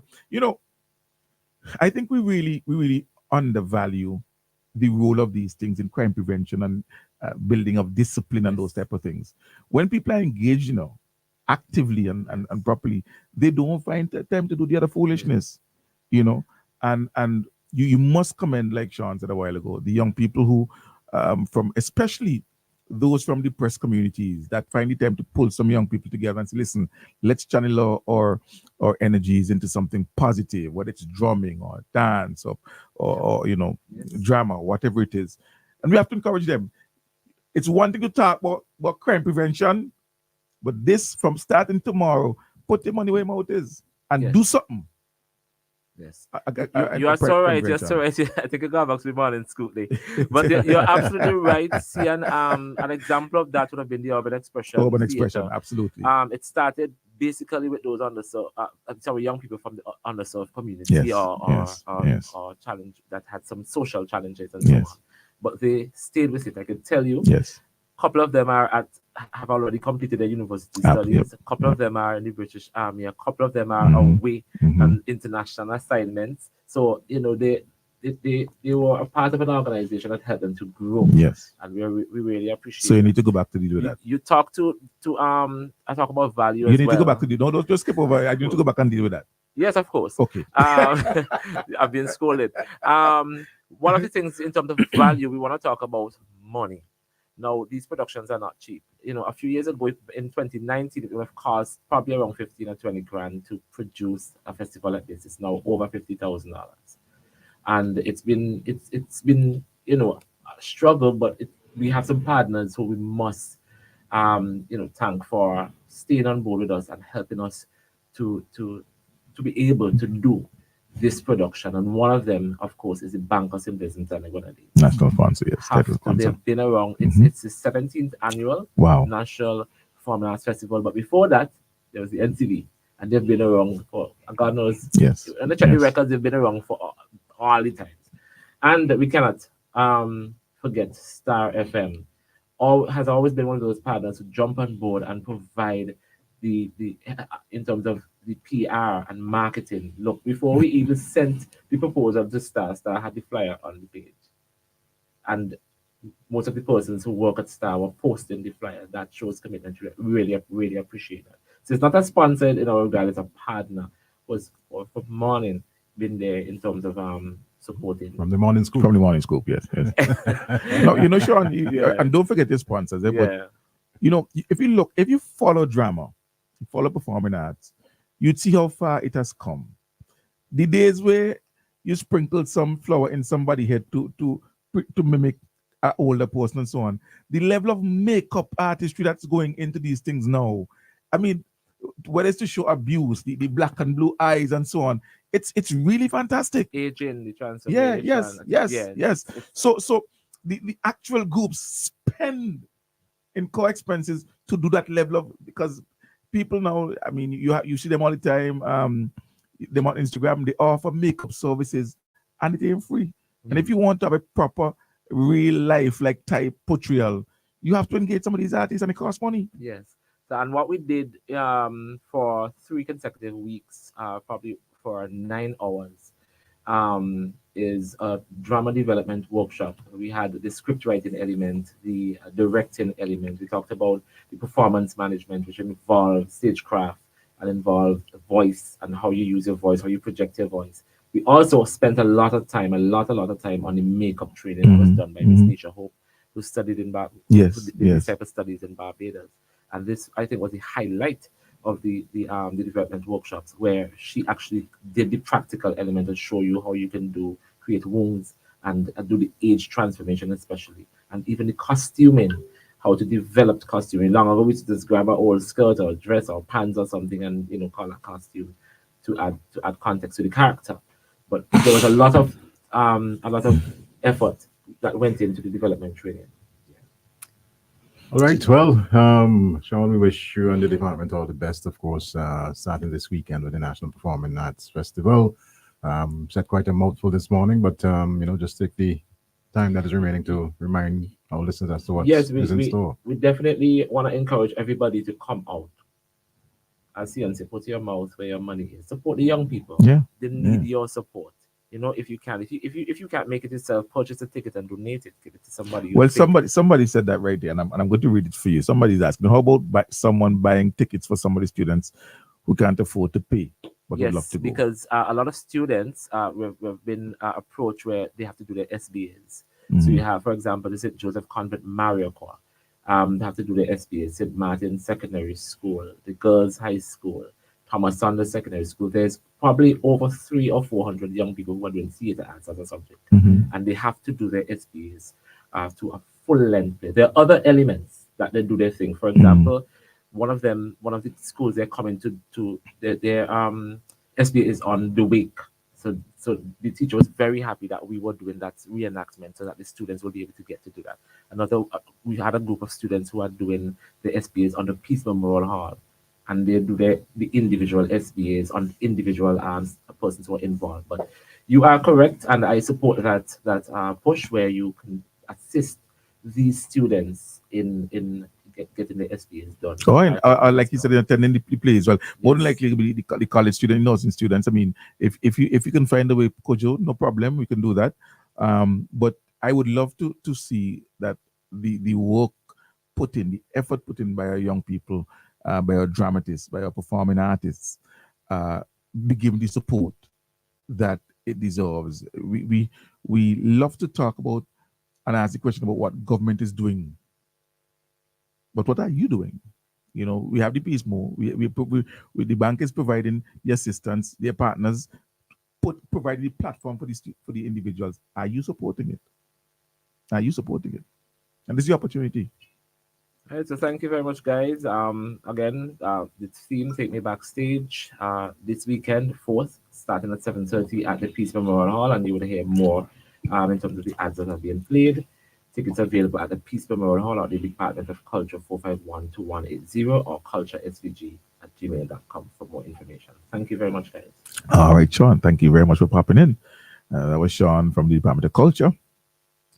I think we really undervalue the role of these things in crime prevention and building of discipline and those type of things. When people are engaged, actively and properly, they don't find the time to do the other foolishness, and you must commend, like Sean said a while ago, the young people who, especially those from the press communities that find the time to pull some young people together and say, listen, let's channel our energies into something positive, whether it's drumming or dance or drama, whatever it is. And we have to encourage them. It's one thing to talk about crime prevention, but this, from starting tomorrow, put the money where your mouth is and do something. Yes, you are so right. You're so right. I think I got back to the morning scoop day, but you're absolutely right. See, an example of that would have been the Urban Expression. Urban Expression, absolutely. It started basically with those young people from the underserved community or challenge that had some social challenges and so on. But they stayed with it. I can tell you. Yes. A couple of them have already completed their university studies. A couple of them are in the British Army. A couple of them are away on international assignments. So they were a part of an organization that helped them to grow. Yes, and we really appreciate. So you need to go back to deal with that. You talk to I talk about value. You need to go back to deal. No, don't just skip over. I need to go back and deal with that. Yes, of course. Okay. I've been scolded. One of the things in terms of value, we want to talk about money. Now, these productions are not cheap. A few years ago, in 2019, it would have cost probably around 15 or 20 grand to produce a festival like this. It's now over $50,000, and it's been a struggle. But we have some partners who we must thank for staying on board with us and helping us to be able to do this production. And one of them, of course, is the Bankers Investment and Equity. National sponsor, yes. They've been around. It's the 17th annual National Performing Arts Festival. But before that, there was the NTV, and they've been around for God knows. Yes. And the check the records, they've been around for all the times. And we cannot forget Star FM. Has always been one of those partners who jump on board and provide the in terms of the PR and marketing. Look, before we even sent the proposal to Star had the flyer on the page. And most of the persons who work at Star were posting the flyer. That shows commitment. We really appreciate that. So it's not a sponsored in our regard, it's a partner. Was for morning been there in terms of supporting. From the morning scoop. From the morning scoop, yes. No, Sean, and don't forget your sponsors. But, if you follow drama, follow performing arts, you'd see how far it has come. The days where you sprinkle some flour in somebody's head to mimic an older person and so on. The level of makeup artistry that's going into these things now, I mean, whether it's to show abuse, the black and blue eyes and so on, it's really fantastic. Aging, the transformation. Yes. So the actual groups spend in co-expenses to do that level of, because people now, I mean, you see them all the time, them on Instagram, they offer makeup services and it ain't free. And if you want to have a proper real life like type portrayal, you have to engage some of these artists and it costs money. Yes. So, and what we did for 3 consecutive weeks, probably for 9 hours, is a drama development workshop. We had the script writing element, the directing element. We talked about the performance management, which involved stagecraft and involved voice and how you use your voice, how you project your voice. We also spent a lot of time on the makeup training that was done by Miss Nisha Hope, who studied in these type of studies in Barbados. And this, I think, was the highlight of the development workshops, where she actually did the practical element and show you how you can create wounds and do the age transformation, especially, and even the costuming, how to develop the costuming. Long ago, we used to just grab an old skirt or dress or pants or something and call a costume to add context to the character. But there was a lot of effort that went into the development training. All right. Well, Sean, we wish you and the department all the best, of course, starting this weekend with the National Performing Arts Festival. Said quite a mouthful this morning, but, just take the time that is remaining to remind our listeners as to what is in store. We definitely want to encourage everybody to come out. As you say, put your mouth where your money is. Support the young people. Yeah. They need your support. If you can, if you can't make it yourself, purchase a ticket and donate it. Give it to somebody. Well, somebody said that right there, and I'm going to read it for you. Somebody's asking, how about someone buying tickets for somebody's students who can't afford to pay but would love to go? Because a lot of students we've been approached where they have to do their SBAs. So you have, for example, the St. Joseph Convent Mariocor. They have to do their SBA, St. Martin Secondary School, the Girls High School, Thomas Saunders Secondary School. There's probably over 300 or 400 young people who are doing theatre arts as a subject. And they have to do their SBAs to a full length play. There are other elements that they do their thing. For example, one of the schools they're coming to their SBA is on the Wake. So the teacher was very happy that we were doing that reenactment so that the students will be able to get to do that. Another, we had a group of students who are doing the SBAs on the Peace Memorial Hall, and they do the individual SBAs on individual persons who are involved. But you are correct, and I support that push where you can assist these students in getting the SBAs done. Oh, and like you said, attending the plays. Well, more than likely be the college student, nursing students. I mean, if you can find a way, Kojo, no problem, we can do that. But I would love to see that the work put in, the effort put in by our young people, by our dramatists, by our performing artists, be given the support that it deserves. We love to talk about and ask the question about what government is doing. But what are you doing? We have the Peace Mo. The bank is providing the assistance, their partners, providing the platform for the individuals. Are you supporting it? Are you supporting it? And this is the opportunity. All right, so thank you very much, guys. Again, the theme, Take Me Backstage, this weekend, 4th, starting at 7:30 at the Peace Memorial Hall, and you will hear more in terms of the ads that are being played. Tickets are available at the Peace Memorial Hall or the Department of Culture 451-2180 or culturesvg@gmail.com for more information. Thank you very much, guys. All right, Sean, thank you very much for popping in. That was Sean from the Department of Culture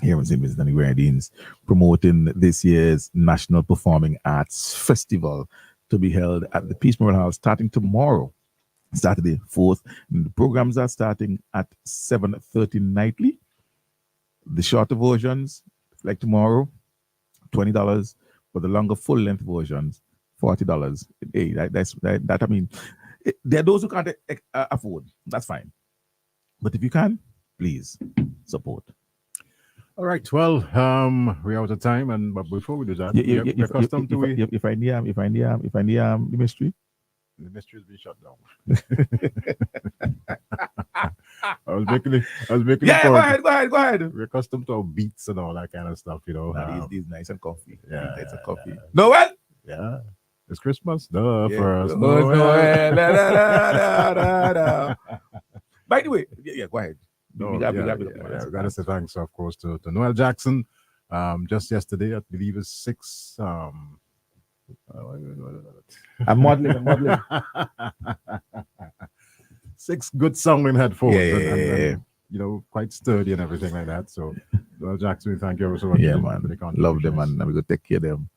here in St. Vincent and the Grenadines, promoting this year's National Performing Arts Festival to be held at the Peace Memorial Hall starting tomorrow, Saturday 4th. And the programs are starting at 7:30 nightly. The shorter versions, like tomorrow, $20. For the longer full-length versions, $40. Hey, that I mean, there are those who can't afford. That's fine. But if you can, please support. All right. Well, we're out of time, but before we do that, we're accustomed to if I need the mystery. The mystery has been shut down. All was making it. Yeah, for- go ahead. We're accustomed to our beats and all that kind of stuff, you know. Nah, these nice and comfy. Yeah, Nice and comfy. Noel? Yeah. It's Christmas. Duh, Yeah. for us. Oh, Noel. Noel. Da, da, da, da, da. By the way, yeah, go ahead. No, We we gotta say thanks, of course, to Noel Jackson. Just yesterday, I believe it's 6. I'm modeling. 6 good sounding headphones. Yeah. And, you know, quite sturdy and everything like that. So, Noel Jackson, thank you ever so much. Yeah, for man. the contributions. Love them, man. I'm going to take care of them.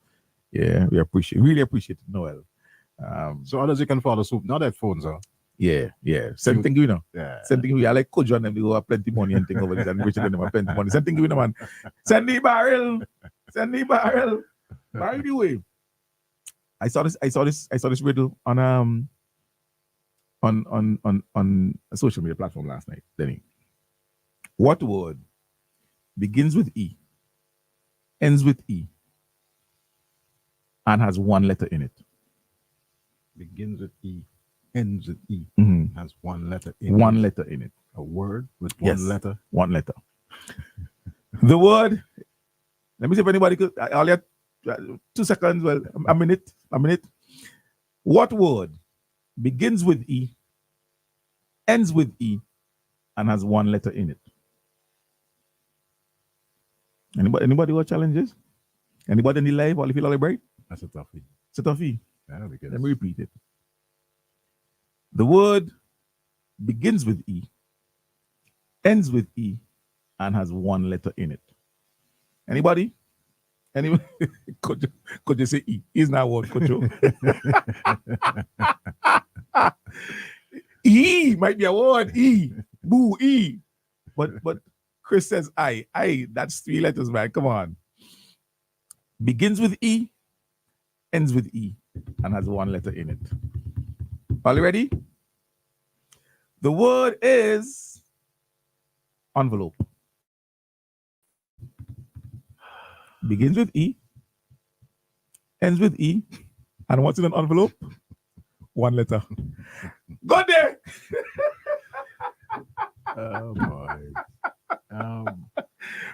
Yeah, we really appreciate Noel. So others you can follow soup, not headphones, huh? Yeah. Same thing, you know. Yeah. Same thing. I like Kojo and them. They go have plenty money and thing over this and Richard and them have plenty money. Same thing, you know, man. Send the barrel. By the way, I saw this riddle on a social media platform last night, Denny. What word begins with E, ends with E, and has one letter in it? Begins with E, ends with E, has one letter in it. One letter in it. A word with one letter. One letter. The word, let me see if anybody could, I'll get 2 seconds, well, a minute. What word begins with E, ends with E, and has one letter in it? Anybody what challenges? Anybody in the live or if you celebrate? That's a toughie. It's a toughie. Yeah, because Let me repeat it. The word begins with E, ends with E, and has one letter in it. Anybody? Could you say E? Is not one, could you? E might be a word. E. Boo, E. But Chris says I. That's 3 letters, man. Come on. Begins with E, ends with E, and has one letter in it. Are you ready? The word is envelope. Begins with E, ends with E, and what's in an envelope? One letter. Go there. Oh boy.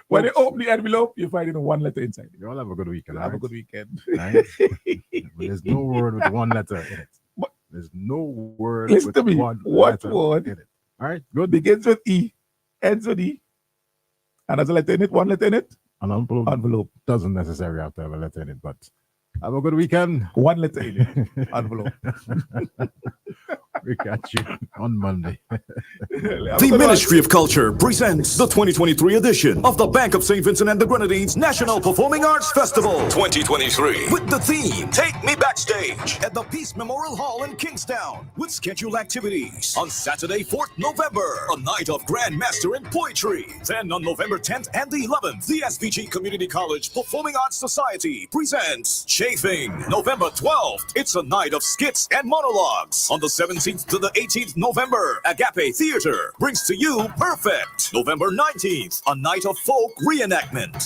When you open the envelope, you find it one letter inside. You all have a good weekend. Have a good weekend. Right? But there's no word with one letter in it. There's no word Listen with to me. one What letter word in it. All right, good. Begins with E, ends with E, and has a letter in it, one letter in it? An envelope doesn't necessarily have to have a letter in it, but have a good weekend. One letter in it. Envelope. We got you on Monday. The Ministry of Culture presents the 2023 edition of the Bank of St. Vincent and the Grenadines National Performing Arts Festival 2023. with the theme Take Me Backstage at the Peace Memorial Hall in Kingstown with scheduled activities on Saturday, 4th November, a night of Grandmaster in Poetry. Then on November 10th and the 11th, the SVG Community College Performing Arts Society presents Chafing. November 12th, it's a night of skits and monologues. On the 17th to the 18th November, Agape Theater brings to you Perfect. November 19th, a night of folk reenactment.